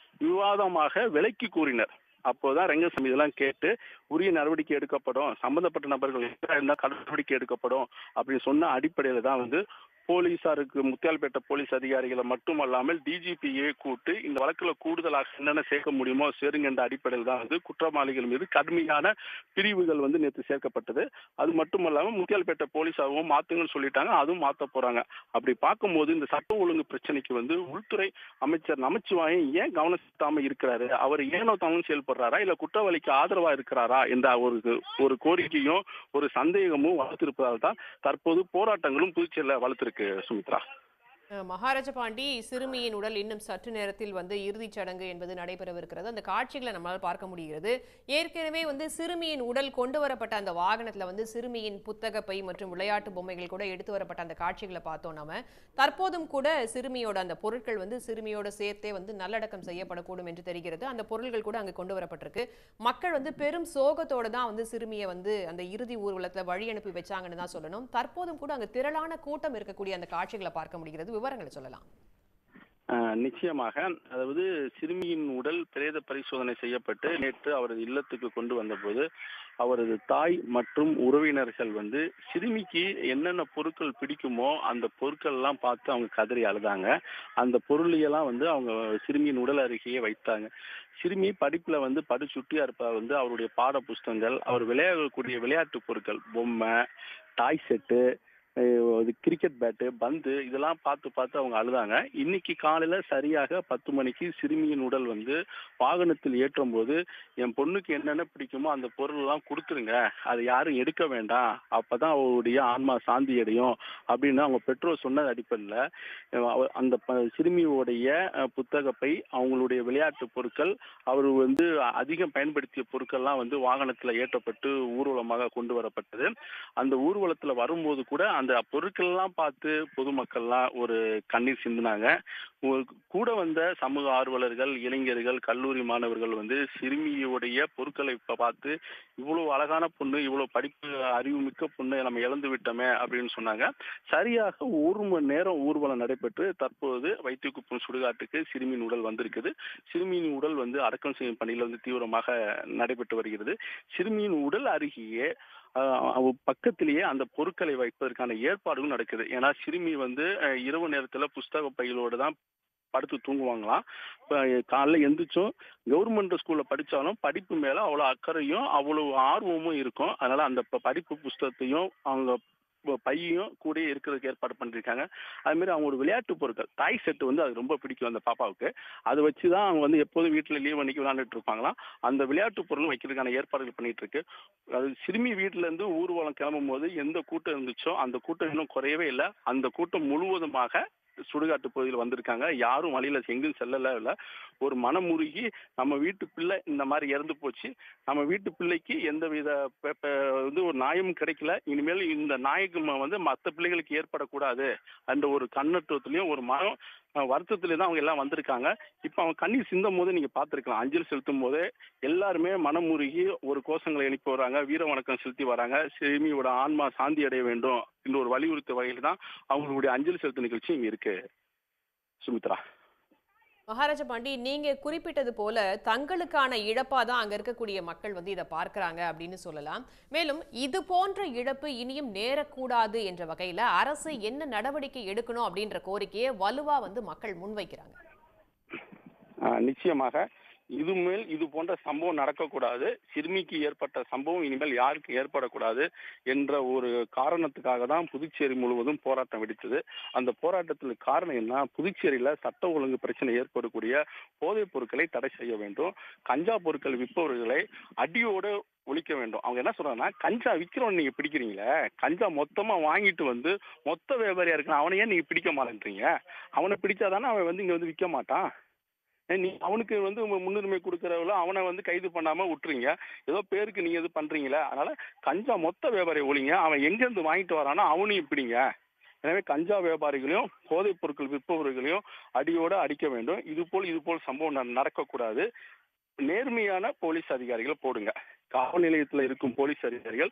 விவாதமாக விலக்கி கூறினர். அப்போதான் ரெங்கசாமி இதெல்லாம் கேட்டு உரிய நடவடிக்கை எடுக்கப்படும், சம்பந்தப்பட்ட நபர்கள் இருந்தால் நடவடிக்கை எடுக்கப்படும் அப்படின்னு சொன்ன அடிப்படையில தான் போலீசாருக்கு முத்தியால்பேட்டை போலீஸ் அதிகாரிகளை மட்டுமல்லாமல் டிஜிபியை கூட்டு இந்த வழக்குல கூடுதலாக என்னென்ன சேர்க்க முடியுமோ சேருங்க என்ற அடிப்படையில் தான் குற்றவாளிகள் மீது கடுமையான பிரிவுகள் நேற்று சேர்க்கப்பட்டது. அது மட்டுமல்லாமல் முத்தியால்பேட்டை போலீஸாகவும் மாத்துங்கன்னு சொல்லிட்டாங்க, அதுவும் மாத்த போறாங்க. அப்படி பார்க்கும்போது இந்த சட்ட ஒழுங்கு பிரச்சனைக்கு உள்துறை அமைச்சர் நமச்சிவாயம் ஏன் கவனம் செலுத்தாம இருக்கிறாரு, அவர் ஏனோ தானும் செயல்படுறாரா, இல்ல குற்றவாளிக்கு ஆதரவா இருக்கிறாரா என்ற ஒரு கோரிக்கையும் ஒரு சந்தேகமும் வளர்த்திருப்பதால் தான் தற்போது போராட்டங்களும் புதுச்சேரியில் வளர்த்திருக்கு. சுமித்ரா, மகாராஜ பாண்டி, சிறுமியின் உடல் இன்னும் சற்று நேரத்தில் இறுதிச் சடங்கு என்பது நடைபெறவிருக்கிறது. அந்த காட்சிகளை நம்மளால் பார்க்க முடிகிறது. ஏற்கனவே சிறுமியின் உடல் கொண்டு வரப்பட்ட அந்த வாகனத்துல சிறுமியின் புத்தக பை மற்றும் விளையாட்டு பொம்மைகள் கூட எடுத்து வரப்பட்ட அந்த காட்சிகளை பார்த்தோம். நாம தற்போதும் கூட சிறுமியோட அந்த பொருட்கள் சிறுமியோட சேர்த்தே நல்லடக்கம் செய்யப்படக்கூடும் என்று தெரிகிறது. அந்த பொருட்கள் கூட அங்கு கொண்டு வரப்பட்டிருக்கு. மக்கள் பெரும் சோகத்தோட தான் சிறுமியை அந்த இறுதி ஊர்வலத்துல வழி அனுப்பி வச்சாங்கன்னு தான் சொல்லணும். தற்போதும் கூட அங்கு திரளான கூட்டம் இருக்கக்கூடிய அந்த காட்சிகளை பார்க்க முடிகிறது. விவரங்களை சொல்லலாம். நிச்சயமாக. அதாவது சிறுமியின் உடல் பிரேத பரிசோதனை செய்யப்பட்டு நேற்று அவரது இல்லத்துக்கு கொண்டு வந்தபோது அவரது தாய் மற்றும் உறவினர்கள் வந்து சிறுமிக்கு என்னென்ன பொருட்கள் பிடிக்குமோ அந்த பொருட்கள் எல்லாம் பார்த்து அவங்க கதறி அழுதாங்க. அந்த பொருளையெல்லாம் வந்து அவங்க சிறுமியின் உடல் அருகேயே வைத்தாங்க. சிறுமி படிப்புல வந்து சுட்டியா இருப்ப வந்து அவருடைய பாட புஸ்தகங்கள், அவர் விளையாடக்கூடிய விளையாட்டு பொருட்கள், பொம்மை, டாய் செட்டு, கிரிக்கெட் பேட்டு, பந்து இதெல்லாம் பார்த்து பார்த்து அவங்க அழுதாங்க. இன்னைக்கு காலையில சரியாக 10 மணிக்கு சிறுமியின் உடல் வந்து வாகனத்தில் ஏற்றும் போது என் பொண்ணுக்கு என்னென்ன பிடிக்குமோ அந்த பொருள் எல்லாம் கொடுத்துருங்க, அதை யாரும் எடுக்க வேண்டாம், அப்பதான் அவருடைய ஆன்மா சாந்தி அடையும் அப்படின்னு அவங்க பெற்றோர் சொன்ன அடிப்படையில் அந்த சிறுமியோடைய புத்தகப்பை, அவங்களுடைய விளையாட்டு பொருட்கள், அவர் வந்து அதிகம் பயன்படுத்திய பொருட்கள்லாம் வந்து வாகனத்தில் ஏற்றப்பட்டு ஊர்வலமாக கொண்டு வரப்பட்டது. அந்த ஊர்வலத்தில் வரும்போது கூட அந்த பொருட்கள் எல்லாம் பார்த்து பொதுமக்கள்லாம் ஒரு கண்ணீர் சிந்தினாங்க. கூட வந்த சமூக ஆர்வலர்கள், இளைஞர்கள், கல்லூரி மாணவர்கள் வந்து சிறுமியுடைய பொருட்களை பார்த்து இவ்வளவு அழகான பொண்ணு, இவ்வளவு படிப்பு அறிவு மிக்க பொண்ணு நம்ம இழந்து விட்டோமே அப்படின்னு சொன்னாங்க. சரியாக 1 மணி நேரம் ஊர்வலம் நடைபெற்று தற்போது வைத்தியக்குப்பம் சுடுகாட்டுக்கு சிறுமியின் உடல் வந்திருக்குது. சிறுமியின் உடல் வந்து அடக்கம் செய்யும் பணியில் வந்து தீவிரமாக நடைபெற்று வருகிறது. சிறுமியின் உடல் அருகே பக்கத்திலேயே அந்த பொருட்களை வைப்பதற்கான ஏற்பாடுகளும் நடக்குது. ஏன்னா சிறுமி வந்து இரவு நேரத்துல புஸ்தக பைகளோடு தான் படுத்து தூங்குவாங்களாம். காலைல எந்திரிச்சும் கவர்மெண்ட் ஸ்கூல்ல படிச்சாலும் படிப்பு மேல அவ்வளவு அக்கறையும் அவ்வளவு ஆர்வமும் இருக்கும். அதனால அந்த படிப்பு புஸ்தகத்தையும் அவங்க பையையும் கூட இருக்கிறதுக்கு ஏற்பாடு பண்ணிருக்காங்க. அது மாதிரி அவங்களோட விளையாட்டு பொருட்கள், டாய் செட்டு வந்து அது ரொம்ப பிடிக்கும் அந்த பாப்பாவுக்கு. அதை வச்சுதான் அவங்க வந்து எப்போதும் வீட்டுல லீவ் அன்னைக்கு விளையாண்டுட்டு இருப்பாங்களாம். அந்த விளையாட்டு பொருளும் வைக்கிறதுக்கான ஏற்பாடுகள் பண்ணிட்டு இருக்கு. அது சிறுமி வீட்டுல இருந்து ஊர்வலம் கிளம்பும் போது எந்த கூட்டம் இருந்துச்சோ அந்த கூட்டம் இன்னும் குறையவே இல்லை. அந்த கூட்டம் முழுவதுமாக சுடுகாட்டு பகுதியில் வந்திருக்காங்க. யாரும் வழியில எங்கும் செல்லல இல்ல. ஒரு மனமுருகி நம்ம வீட்டு பிள்ளை இந்த மாதிரி இறந்து போச்சு, நம்ம வீட்டு பிள்ளைக்கு எந்த வித வந்து ஒரு நியாயமும் கிடைக்கல, இனிமேல் இந்த நாயகம் வந்து மற்ற பிள்ளைகளுக்கு ஏற்படக்கூடாது அந்த ஒரு கண்ணத்துவத்திலையும் ஒரு மனம் வருத்தத்திலே தான் அவங்க எல்லாம் வந்திருக்காங்க. இப்ப அவங்க கண்ணீர் சிந்தும் போது நீங்க பார்த்திருக்கலாம், அஞ்சலி செலுத்தும் போது எல்லாருமே மனமுருகி ஒரு கோஷங்களை எழுப்பி வராங்க, வீர வணக்கம் செலுத்தி வராங்க. சிறுமியோட ஆன்மா சாந்தி அடைய வேண்டும் என்ற ஒரு வலியுறுத்த வகையில் தான் அவங்களுடைய அஞ்சலி செலுத்தும் நிகழ்ச்சி இங்க இருக்கு. சுமித்ரா. மகாராஜா பாண்டி, நீங்க குறிப்பிட்டது போல தங்களுக்கான இழப்பா தான் அங்க இருக்கக்கூடிய மக்கள் வந்து இதை பார்க்கறாங்க அப்படின்னு சொல்லலாம். மேலும் இது போன்ற இழப்பு இனியும் நேரக்கூடாது என்ற வகையில அரசு என்ன நடவடிக்கை எடுக்கணும் அப்படின்ற கோரிக்கையை வலுவா வந்து மக்கள் முன்வைக்கிறாங்க. நிச்சயமாக இதுமேல் இது போன்ற சம்பவம் நடக்கக்கூடாது, சிறுமிக்கு ஏற்பட்ட சம்பவம் இனிமேல் யாருக்கு ஏற்படக்கூடாது என்ற ஒரு காரணத்துக்காக தான் புதுச்சேரி முழுவதும் போராட்டம் வெடித்தது. அந்த போராட்டத்தில் காரணம் என்ன, புதுச்சேரியில சட்ட ஒழுங்கு பிரச்சனை ஏற்படக்கூடிய போதைப் பொருட்களை தடை செய்ய வேண்டும், கஞ்சா பொருட்கள் விற்பவர்களை அடியோடு ஒழிக்க வேண்டும். அவங்க என்ன சொல்றாங்கன்னா, கஞ்சா விற்கிறவன் நீங்க பிடிக்கிறீங்களே, கஞ்சா மொத்தமா வாங்கிட்டு வந்து மொத்த வியாபாரியா இருக்கான், அவனை ஏன் நீங்க பிடிக்க மாட்டேன்றீங்க? அவனை பிடிச்சாதானே அவன் வந்து இங்க வந்து விற்க மாட்டான். நீ அவனுக்கு வந்து முன்னுரிமை கொடுக்கறவள அவனை வந்து கைது பண்ணாம விட்டுறீங்க, ஏதோ பேருக்கு நீங்க இது பண்றீங்களா? அதனால கஞ்சா மொத்த வியாபாரி ஒழிங்க, அவன் எங்க இருந்து வாங்கிட்டு வரானோ அவனையும் பிடிங்க. எனவே கஞ்சா வியாபாரிகளையும் போதைப் பொருட்கள் விற்பவர்களையும் அடியோட அடிக்க வேண்டும். இது போல் சம்பவம் நடக்கக்கூடாது. நேர்மையான போலீஸ் அதிகாரிகளை போடுங்க. காவல் நிலையத்தில் இருக்கும் போலீஸ் அதிகாரிகள்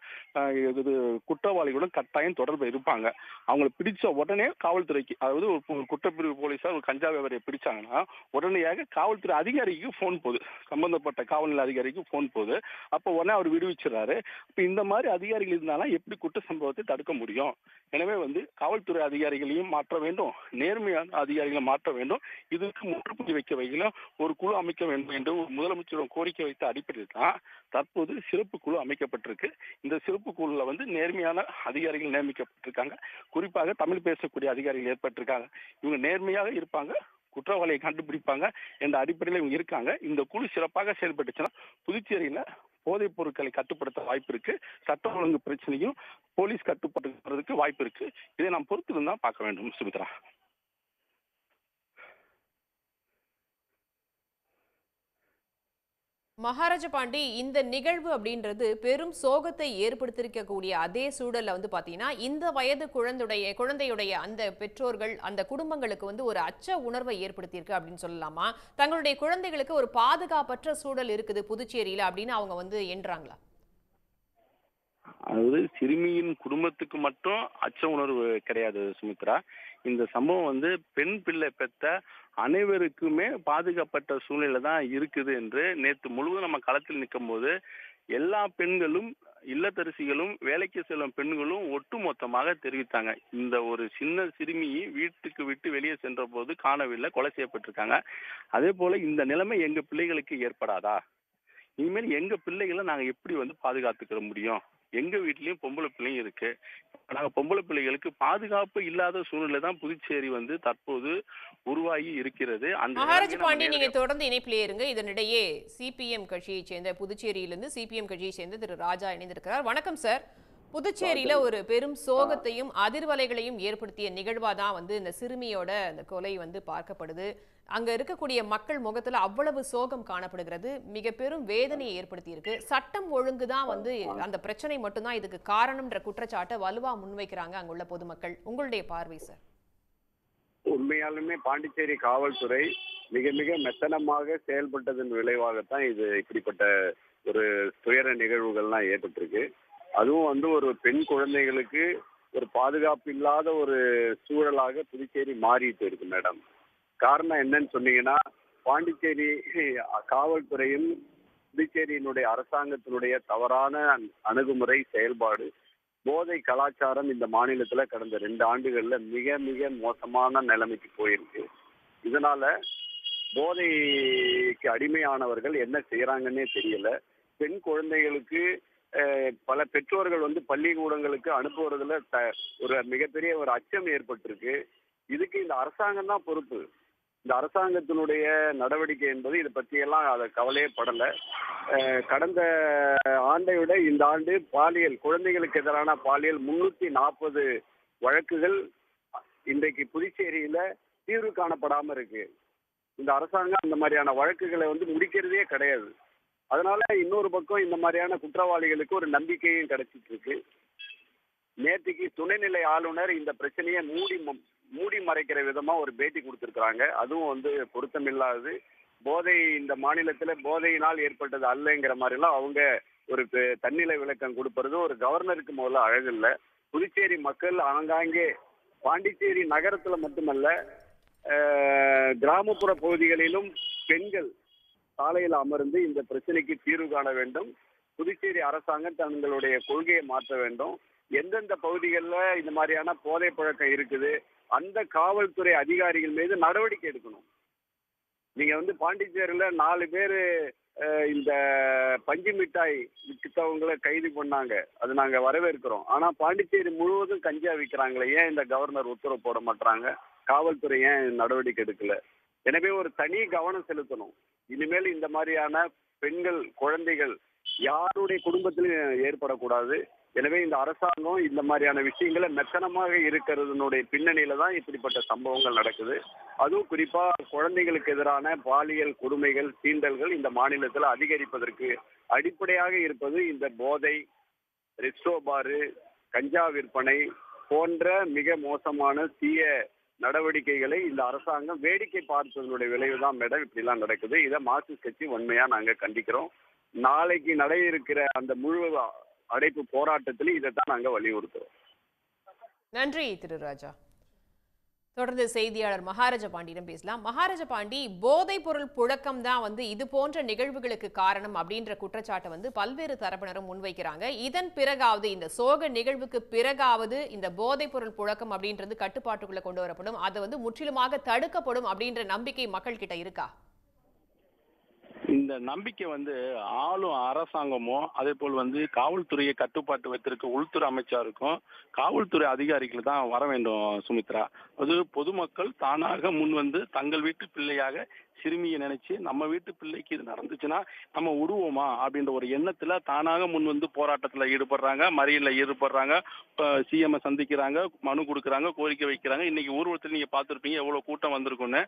இது குற்றவாளிகளுடன் கட்டாயம் தொடர்பு இருப்பாங்க. அவங்களை பிடிச்ச உடனே காவல்துறைக்கு, அதாவது ஒரு குற்றப்பிரிவு போலீஸார் ஒரு கஞ்சா வியாபாரியை பிடிச்சாங்கன்னா உடனடியாக காவல்துறை அதிகாரிக்கு போன் போகுது, சம்பந்தப்பட்ட காவல்நிலை அதிகாரிக்கு போன் போகுது. அப்போ உடனே அவர் விடுவிச்சிடறாரு. இப்போ இந்த மாதிரி அதிகாரிகள் இருந்தாலும் எப்படி குற்ற சம்பவத்தை தடுக்க முடியும்? எனவே வந்து காவல்துறை அதிகாரிகளையும் மாற்ற வேண்டும், நேர்மையான அதிகாரிகளை மாற்ற வேண்டும். இதுக்கு முற்றுப்புள்ளி வைக்க வைக்கலாம் ஒரு குழு அமைக்க வேண்டும் என்று முதலமைச்சரும் கோரிக்கை வைத்த அடிப்படையில் தான் தற்போது சிறப்பு குழு அமைக்கப்பட்டிருக்கு. இந்த சிறப்பு குழுல வந்து நேர்மையான அதிகாரிகள் நியமிக்கப்பட்டிருக்காங்க. குறிப்பாக தமிழ் பேசக்கூடிய அதிகாரிகள் ஏற்பட்டிருக்காங்க. இவங்க நேர்மையாக இருப்பாங்க, குற்றவாளியை கண்டுபிடிப்பாங்க என்ற அடிப்படையில் இவங்க இருக்காங்க. இந்த குழு சிறப்பாக செயல்பட்டுச்சுன்னா புதுச்சேரியில போதைப் பொருட்களை கட்டுப்படுத்த வாய்ப்பு இருக்கு, சட்ட ஒழுங்கு பிரச்சனையும் போலீஸ் கட்டுப்படுத்துறதுக்கு வாய்ப்பு இருக்கு. இதை நாம் பொறுத்திருந்தா பார்க்க வேண்டும். சுமித்ரா. மகாராஜா பாண்டி, இந்த நிகழ்வு அப்படின்றது பெரும் சோகத்தை ஏற்படுத்தியிருக்கக்கூடிய அதே சூழல்ல வந்து பாத்தீங்கன்னா, இந்த வயது குழந்தையுடைய அந்த பெற்றோர்கள், அந்த குடும்பங்களுக்கு வந்து ஒரு அச்ச உணர்வை ஏற்படுத்தியிருக்கு அப்படின்னு சொல்லலாமா? தங்களுடைய குழந்தைகளுக்கு ஒரு பாதுகாப்பற்ற சூழல் இருக்குது புதுச்சேரியில அப்படின்னு அவங்க வந்து எண்றாங்களா? அதாவது சிறுமியின் குடும்பத்துக்கு மட்டும் அச்ச உணர்வு கிடையாது சுமித்ரா. இந்த சம்பவம் வந்து பெண் பிள்ளை பெற்ற அனைவருக்குமே பாதுகாப்பட்ட சூழ்நிலை தான் இருக்குது என்று நேற்று முழுவதும் நம்ம களத்தில் நிற்கும் போது எல்லா பெண்களும், இல்லத்தரசிகளும், வேலைக்கு செல்லும் பெண்களும் ஒட்டுமொத்தமாக தெரிவித்தாங்க. இந்த ஒரு சின்ன சிறுமி வீட்டுக்கு விட்டு வெளியே சென்ற போது காணவில்லை, கொலை செய்யப்பட்டிருக்காங்க. அதே போல இந்த நிலைமை எங்க பிள்ளைகளுக்கு ஏற்படாதா? இனிமேல் எங்க பிள்ளைகளை நாங்க எப்படி வந்து பாதுகாத்துக்கிற முடியும்? எங்க வீட்லயும் பொம்பளை பிள்ளையும் இருக்கு. நாங்க பொம்பளை பிள்ளைகளுக்கு பாதுகாப்பு இல்லாத சூழ்நிலை தான் புதுச்சேரி வந்து தற்போது உருவாகி இருக்கிறது. அந்த மகாராஜ நிலைமையை நம்ம பாண்டி, நீங்க நேரடியா தொடர்ந்து இணைப்பிலே இருங்க. இதனிடையே சிபிஎம் கட்சியை சேர்ந்த, புதுச்சேரியிலிருந்து சிபிஎம் கட்சியை சேர்ந்த திரு ராஜா இணைந்திருக்கிறார். வணக்கம் சார். புதுச்சேரியில ஒரு பெரும் சோகத்தையும் அதிர்வலைகளையும் ஏற்படுத்திய நிகழ்வா தான் வந்து இந்த சிறுமியோட அந்த கொலை வந்து பார்க்கப்படுது. அங்க இருக்கக்கூடிய மக்கள் முகத்துல அவ்வளவு சோகம் காணப்படுகிறது. மிக பெரும் வேதனையை ஏற்படுத்தி இருக்கு. சட்டம் ஒழுங்கு தான் வந்து அந்த பிரச்சனை மட்டும்தான் இதுக்கு காரணம்ன்ற குற்றச்சாட்டை வலுவா முன்வைக்கிறாங்க அங்குள்ள பொதுமக்கள். உங்களுடைய பார்வை சார்? உண்மையாலுமே பாண்டிச்சேரி காவல்துறை மிக மிக மெத்தனமாக செயல்பட்டதன் விளைவாகத்தான் இது இப்படிப்பட்ட ஒரு துயர நிகழ்வுகள்லாம் ஏற்பட்டிருக்கு. அதுவும் வந்து ஒரு பெண் குழந்தைகளுக்கு ஒரு பாதுகாப்பு இல்லாத ஒரு சூழலாக புதுச்சேரி மாறிட்டு இருக்கு மேடம். காரணம் என்னன்னு சொன்னீங்கன்னா, பாண்டிச்சேரி காவல்துறையும் புதுச்சேரியினுடைய அரசாங்கத்தினுடைய தவறான அணுகுமுறை செயல்பாடு, போதை கலாச்சாரம் இந்த மாநிலத்துல கடந்த 2 ஆண்டுகள்ல மிக மிக மோசமான நிலைமைக்கு போயிருக்கு. இதனால போதைக்கு அடிமையானவர்கள் என்ன செய்யறாங்கன்னே தெரியல. பெண் குழந்தைகளுக்கு பல பெற்றோர்கள் வந்து பள்ளிக்கூடங்களுக்கு அனுப்புவதில் ஒரு மிகப்பெரிய ஒரு அச்சம் ஏற்பட்டிருக்கு. இதுக்கு இந்த அரசாங்கம் தான் பொறுப்பு. இந்த அரசாங்கத்தினுடைய நடவடிக்கை என்பது இதை பற்றியெல்லாம் அதை கவலையே படலை. கடந்த ஆண்டை விட இந்த ஆண்டு குழந்தைகளுக்கு எதிரான பாலியல் 340 வழக்குகள் இன்றைக்கு புதுச்சேரியில தீர்வு காணப்படாம இருக்கு. இந்த அரசாங்கம் அந்த மாதிரியான வழக்குகளை வந்து முடிக்கிறதே கிடையாது. அதனால இன்னொரு பக்கம் இந்த மாதிரியான குற்றவாளிகளுக்கு ஒரு நம்பிக்கையும் கிடைச்சிட்டு இருக்கு. நேற்றுக்கு துணைநிலை ஆளுநர் இந்த பிரச்சனையை மூடி மறைக்கிற விதமா ஒரு பேட்டி கொடுத்திருக்கிறாங்க. அதுவும் வந்து பொருத்தமில்லாதது. போதை இந்த மாநிலத்துல போதையினால் ஏற்பட்டது அல்லங்கிற மாதிரி எல்லாம் அவங்க ஒரு தன்னிலை விளக்கம் கொடுப்பது ஒரு கவர்னருக்கு முதல்ல அழகில்லை. புதுச்சேரி மக்கள் ஆங்காங்கே பாண்டிச்சேரி நகரத்துல மட்டுமல்ல, கிராமப்புற பகுதிகளிலும் பெண்கள் சாலையில் அமர்ந்து இந்த பிரச்சனைக்கு தீர்வு காண வேண்டும். புதுச்சேரி அரசாங்கம் தங்களுடைய கொள்கையை மாற்ற வேண்டும். எந்தெந்த பகுதிகளில் இந்த மாதிரியான போதை பழக்கம் இருக்குது அந்த காவல்துறை அதிகாரிகள் மீது நடவடிக்கை எடுக்கணும். நீங்க வந்து பாண்டிச்சேரியில 4 பேர் இந்த பஞ்சு மிட்டாய் விற்கிறவங்களை கைது பண்ணாங்க. அது நாங்க வரவேற்கிறோம். ஆனா பாண்டிச்சேரி முழுவதும் கஞ்சா விற்கிறாங்களே, ஏன் இந்த கவர்னர் உத்தரவு போட மாட்டாங்க? காவல்துறை ஏன் நடவடிக்கை எடுக்கல? எனவே ஒரு தனி கவனம் செலுத்தணும். இனிமேல் இந்த மாதிரியான பெண்கள், குழந்தைகள் யாருடைய குடும்பத்திலும் ஏற்படக்கூடாது. எனவே இந்த அரசாங்கம் இந்த மாதிரியான விஷயங்களை மெத்தனமாக இருக்கிறதுனுடைய பின்னணியில தான் இப்படிப்பட்ட சம்பவங்கள் நடக்குது. அதுவும் குறிப்பா குழந்தைகளுக்கு எதிரான பாலியல் கொடுமைகள், தீண்டல்கள் இந்த மாநிலத்தில் அதிகரிப்பதற்கு அடிப்படையாக இருப்பது இந்த போதை, ரெஸ்டோபாரு, கஞ்சா விற்பனை போன்ற மிக மோசமான தீய நடவடிக்கைகளை இந்த அரசாங்கம் வேடிக்கை பார்ப்பதனுடைய விளைவுதான் மேடம் இப்படிலாம் நடக்குது. இதை மார்க்சிஸ்ட் கட்சி உண்மையா நாங்க கண்டிக்கிறோம். நாளைக்கு நட இருக்கிற அந்த முழு அடைப்பு போராட்டத்திலும் இதைத்தான் நாங்க வலியுறுத்துறோம். நன்றி திரு ராஜா. தொடர்ந்து செய்தியாளர் மகாராஜ பாண்டியிடம் பேசலாம். மகாராஜ பாண்டி, போதைப் பொருள் புழக்கம் தான் வந்து இது போன்ற நிகழ்வுகளுக்கு காரணம் அப்படின்ற குற்றச்சாட்டை வந்து பல்வேறு தரப்பினரும் முன்வைக்கிறாங்க. இதன் பிறகாவது, இந்த சோக நிகழ்வுக்கு பிறகாவது இந்த போதைப் பொருள் புழக்கம் அப்படின்றது கட்டுப்பாட்டுக்குள்ள கொண்டு வரப்படும், அது வந்து முற்றிலுமாக தடுக்கப்படும் அப்படின்ற நம்பிக்கை மக்கள் கிட்ட இருக்கா? இந்த நம்பிக்கை வந்து ஆளும் அரசாங்கமோ, அதே போல் வந்து காவல்துறையை கட்டுப்பாட்டு வைத்திருக்க உள்துறை அமைச்சருக்கும் காவல்துறை அதிகாரிகள் தான் வர வேண்டும் சுமித்ரா. அது பொதுமக்கள் தானாக முன் வந்து தங்கள் வீட்டு பிள்ளையாக சிறுமியை நினைச்சு நம்ம வீட்டு பிள்ளைக்கு இது நடந்துச்சுன்னா நம்ம விடுவோமா அப்படின்ற ஒரு எண்ணத்துல தானாக முன் வந்து போராட்டத்துல ஈடுபடுறாங்க, மறியல்ல ஈடுபடுறாங்க, சிஎம் சந்திக்கிறாங்க, மனு கொடுக்குறாங்க, கோரிக்கை வைக்கிறாங்க. இன்னைக்கு ஊர்வலத்தில் நீங்க பார்த்துருப்பீங்க எவ்வளவு கூட்டம் வந்திருக்கும்னு.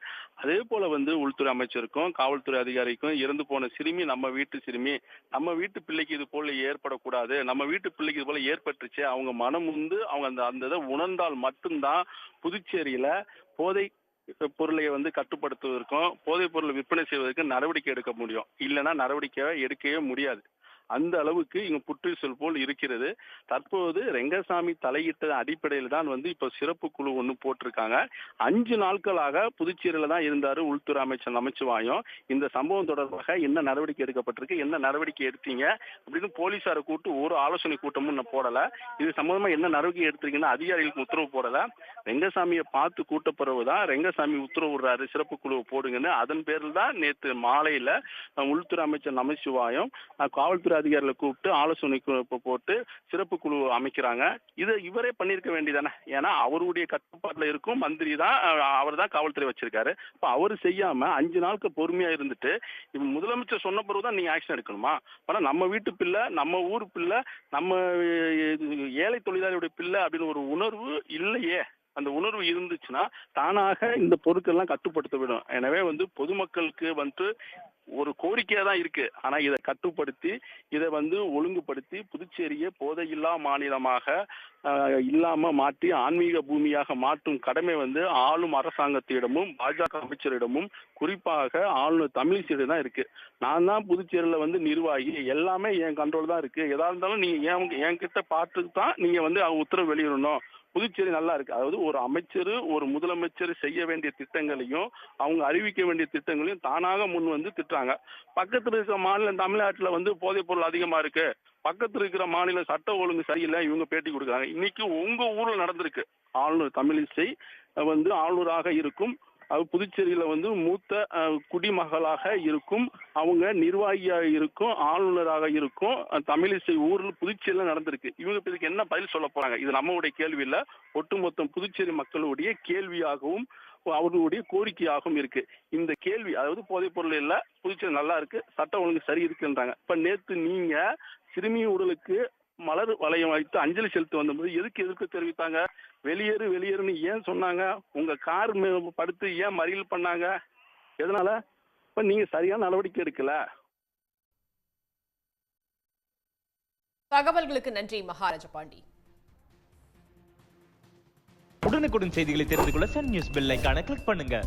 அதே போல வந்து உள்துறை அமைச்சருக்கும் காவல்துறை அதிகாரிக்கும் இறந்து போன சிறுமி நம்ம வீட்டு சிறுமி, நம்ம வீட்டு பிள்ளைக்கு இது போல ஏற்படக்கூடாது, நம்ம வீட்டு பிள்ளைக்கு இது போல ஏற்பட்டுச்சு, அவங்க மனம் வந்து அவங்க அந்த இதை உணர்ந்தால் மட்டும்தான் புதுச்சேரியில போதை பொருளை வந்து கட்டுப்படுத்துவதற்கும் போதைப் பொருள் விற்பனை செய்வதற்கு நடவடிக்கை எடுக்க முடியும். இல்லைன்னா நடவடிக்கை எடுக்கவே முடியாது. அந்த அளவுக்கு இங்க புற்றுச்சல் போல் இருக்கிறது. தற்போது ரெங்கசாமி தலையிட்ட அடிப்படையில் தான் இப்ப சிறப்பு குழு ஒண்ணு போட்டிருக்காங்க. 5 நாட்களாக புதுச்சேரியில தான் இருந்தாரு உள்துறை அமைச்சர் நமச்சிவாயம். இந்த சம்பவம் தொடர்பாக என்ன நடவடிக்கை எடுக்கப்பட்டிருக்கு, என்ன நடவடிக்கை எடுத்தீங்க அப்படின்னு போலீசாரை கூட்டு ஒரு ஆலோசனை கூட்டமும் போடல. இது சம்பந்தமா என்ன நடவடிக்கை எடுத்திருக்கீங்கன்னா அதிகாரிகளுக்கு உத்தரவு போடல. ரெங்கசாமியை பார்த்து கூட்ட பிறகுதான் ரெங்கசாமி உத்தரவு விடுறாரு சிறப்பு குழுவை போடுங்கன்னு. அதன் பேரில் தான் நேற்று மாலையில உள்துறை அமைச்சர் நமச்சிவாயம் காவல்துறை அதிகாரிகளை கூப்பிட்டு ஆலோசனை போட்டு சிறப்பு குழு அமைக்கிறாங்க. இதை இவரே பண்ணிருக்க வேண்டியதானே? ஏன்னா அவருடைய கட்டுப்பாட்டுல இருக்கும் மந்திரி தான், அவர் தான் காவல்துறை வச்சிருக்காரு. இப்ப அவரு செய்யாம 5 நாளுக்கு பொறுமையா இருந்துட்டு முதலமைச்சர் சொன்ன பிறகுதான் நீங்க ஆக்ஷன் எடுக்கணுமா? ஆனா நம்ம வீட்டு பிள்ளை, நம்ம ஊர் பிள்ளை, நம்ம ஏழை தொழிலாளியுடைய பிள்ளை அப்படின்னு ஒரு உணர்வு இல்லையே. அந்த உணர்வு இருந்துச்சுன்னா தானாக இந்த பொருட்கள்லாம் கட்டுப்படுத்த விடும். எனவே பொதுமக்களுக்கு ஒரு கோரிக்கையா தான் இருக்கு. ஆனா இதை கட்டுப்படுத்தி இதை ஒழுங்குபடுத்தி புதுச்சேரியை போதையில்லா மாநிலமாக இல்லாம மாற்றி ஆன்மீக பூமியாக மாற்றும் கடமை ஆளும் அரசாங்கத்திடமும் பாஜக அமைச்சரிடமும் குறிப்பாக ஆளுநர் தமிழிசையிடம் தான் இருக்கு. நான் தான் புதுச்சேரியில நிர்வாகி, எல்லாமே என் கண்ட்ரோல் தான் இருக்கு. எதா இருந்தாலும் நீங்க என்கிட்ட பார்த்து தான் நீங்க உத்தரவு வெளியிடணும். புதுச்சேரி நல்லா இருக்கு. அதாவது ஒரு அமைச்சர், ஒரு முதலமைச்சர் செய்ய வேண்டிய திட்டங்களையும் அவங்க அறிவிக்க வேண்டிய திட்டங்களையும் தானாக முன் திட்டுறாங்க. பக்கத்துல இருக்கிற மாநிலம் தமிழ்நாட்டுல போதைப் பொருள் அதிகமா இருக்கு, பக்கத்துல இருக்கிற மாநிலம் சட்ட ஒழுங்கு சரியில்லை, இவங்க பேட்டி கொடுக்குறாங்க. இன்னைக்கு உங்க ஊர்ல நடந்திருக்கு. ஆளுநர் தமிழிசை ஆளுநராக இருக்கும், புதுச்சேரியில மூத்த குடிமகளாக இருக்கும், அவங்க நிர்வாகியாக இருக்கும், ஆளுநராக இருக்கும். தமிழிசை ஊர்ல புதுச்சேரியில நடந்திருக்கு. இவங்க இதுக்கு என்ன பதில் சொல்ல போறாங்க? இது நம்மளுடைய கேள்வி இல்ல, ஒட்டுமொத்த புதுச்சேரி மக்களுடைய கேள்வியாகவும் அவர்களுடைய கோரிக்கையாகவும் இருக்கு. இந்த கேள்வி, அதாவது போதைப் பொருள் இல்ல, புதுச்சேரி நல்லா இருக்கு, சட்ட ஒழுங்கு சரி இருக்குன்றாங்க. இப்ப நேத்து நீங்க சிறுமி உடலுக்கு மலர் வளையம் வைத்து அஞ்சலி செலுத்த வந்தபோது எதுக்கு எதிர்ப்பு தெரிவித்தாங்க? வெளியேறு வெளியேறுன்னு ஏன் சொன்னாங்க? உங்க கார் படுத்து ஏன் மறியல் பண்ணாங்க? எதனால? இப்ப நீங்க சரியான நடவடிக்கை எடுக்கல. தகவல்களுக்கு நன்றி மகாராஜ பாண்டி. உடனுக்குடன் செய்திகளை தெரிந்து கொள்ள சன் நியூஸ் பெல் ஐகானை கிளிக் பண்ணுங்க.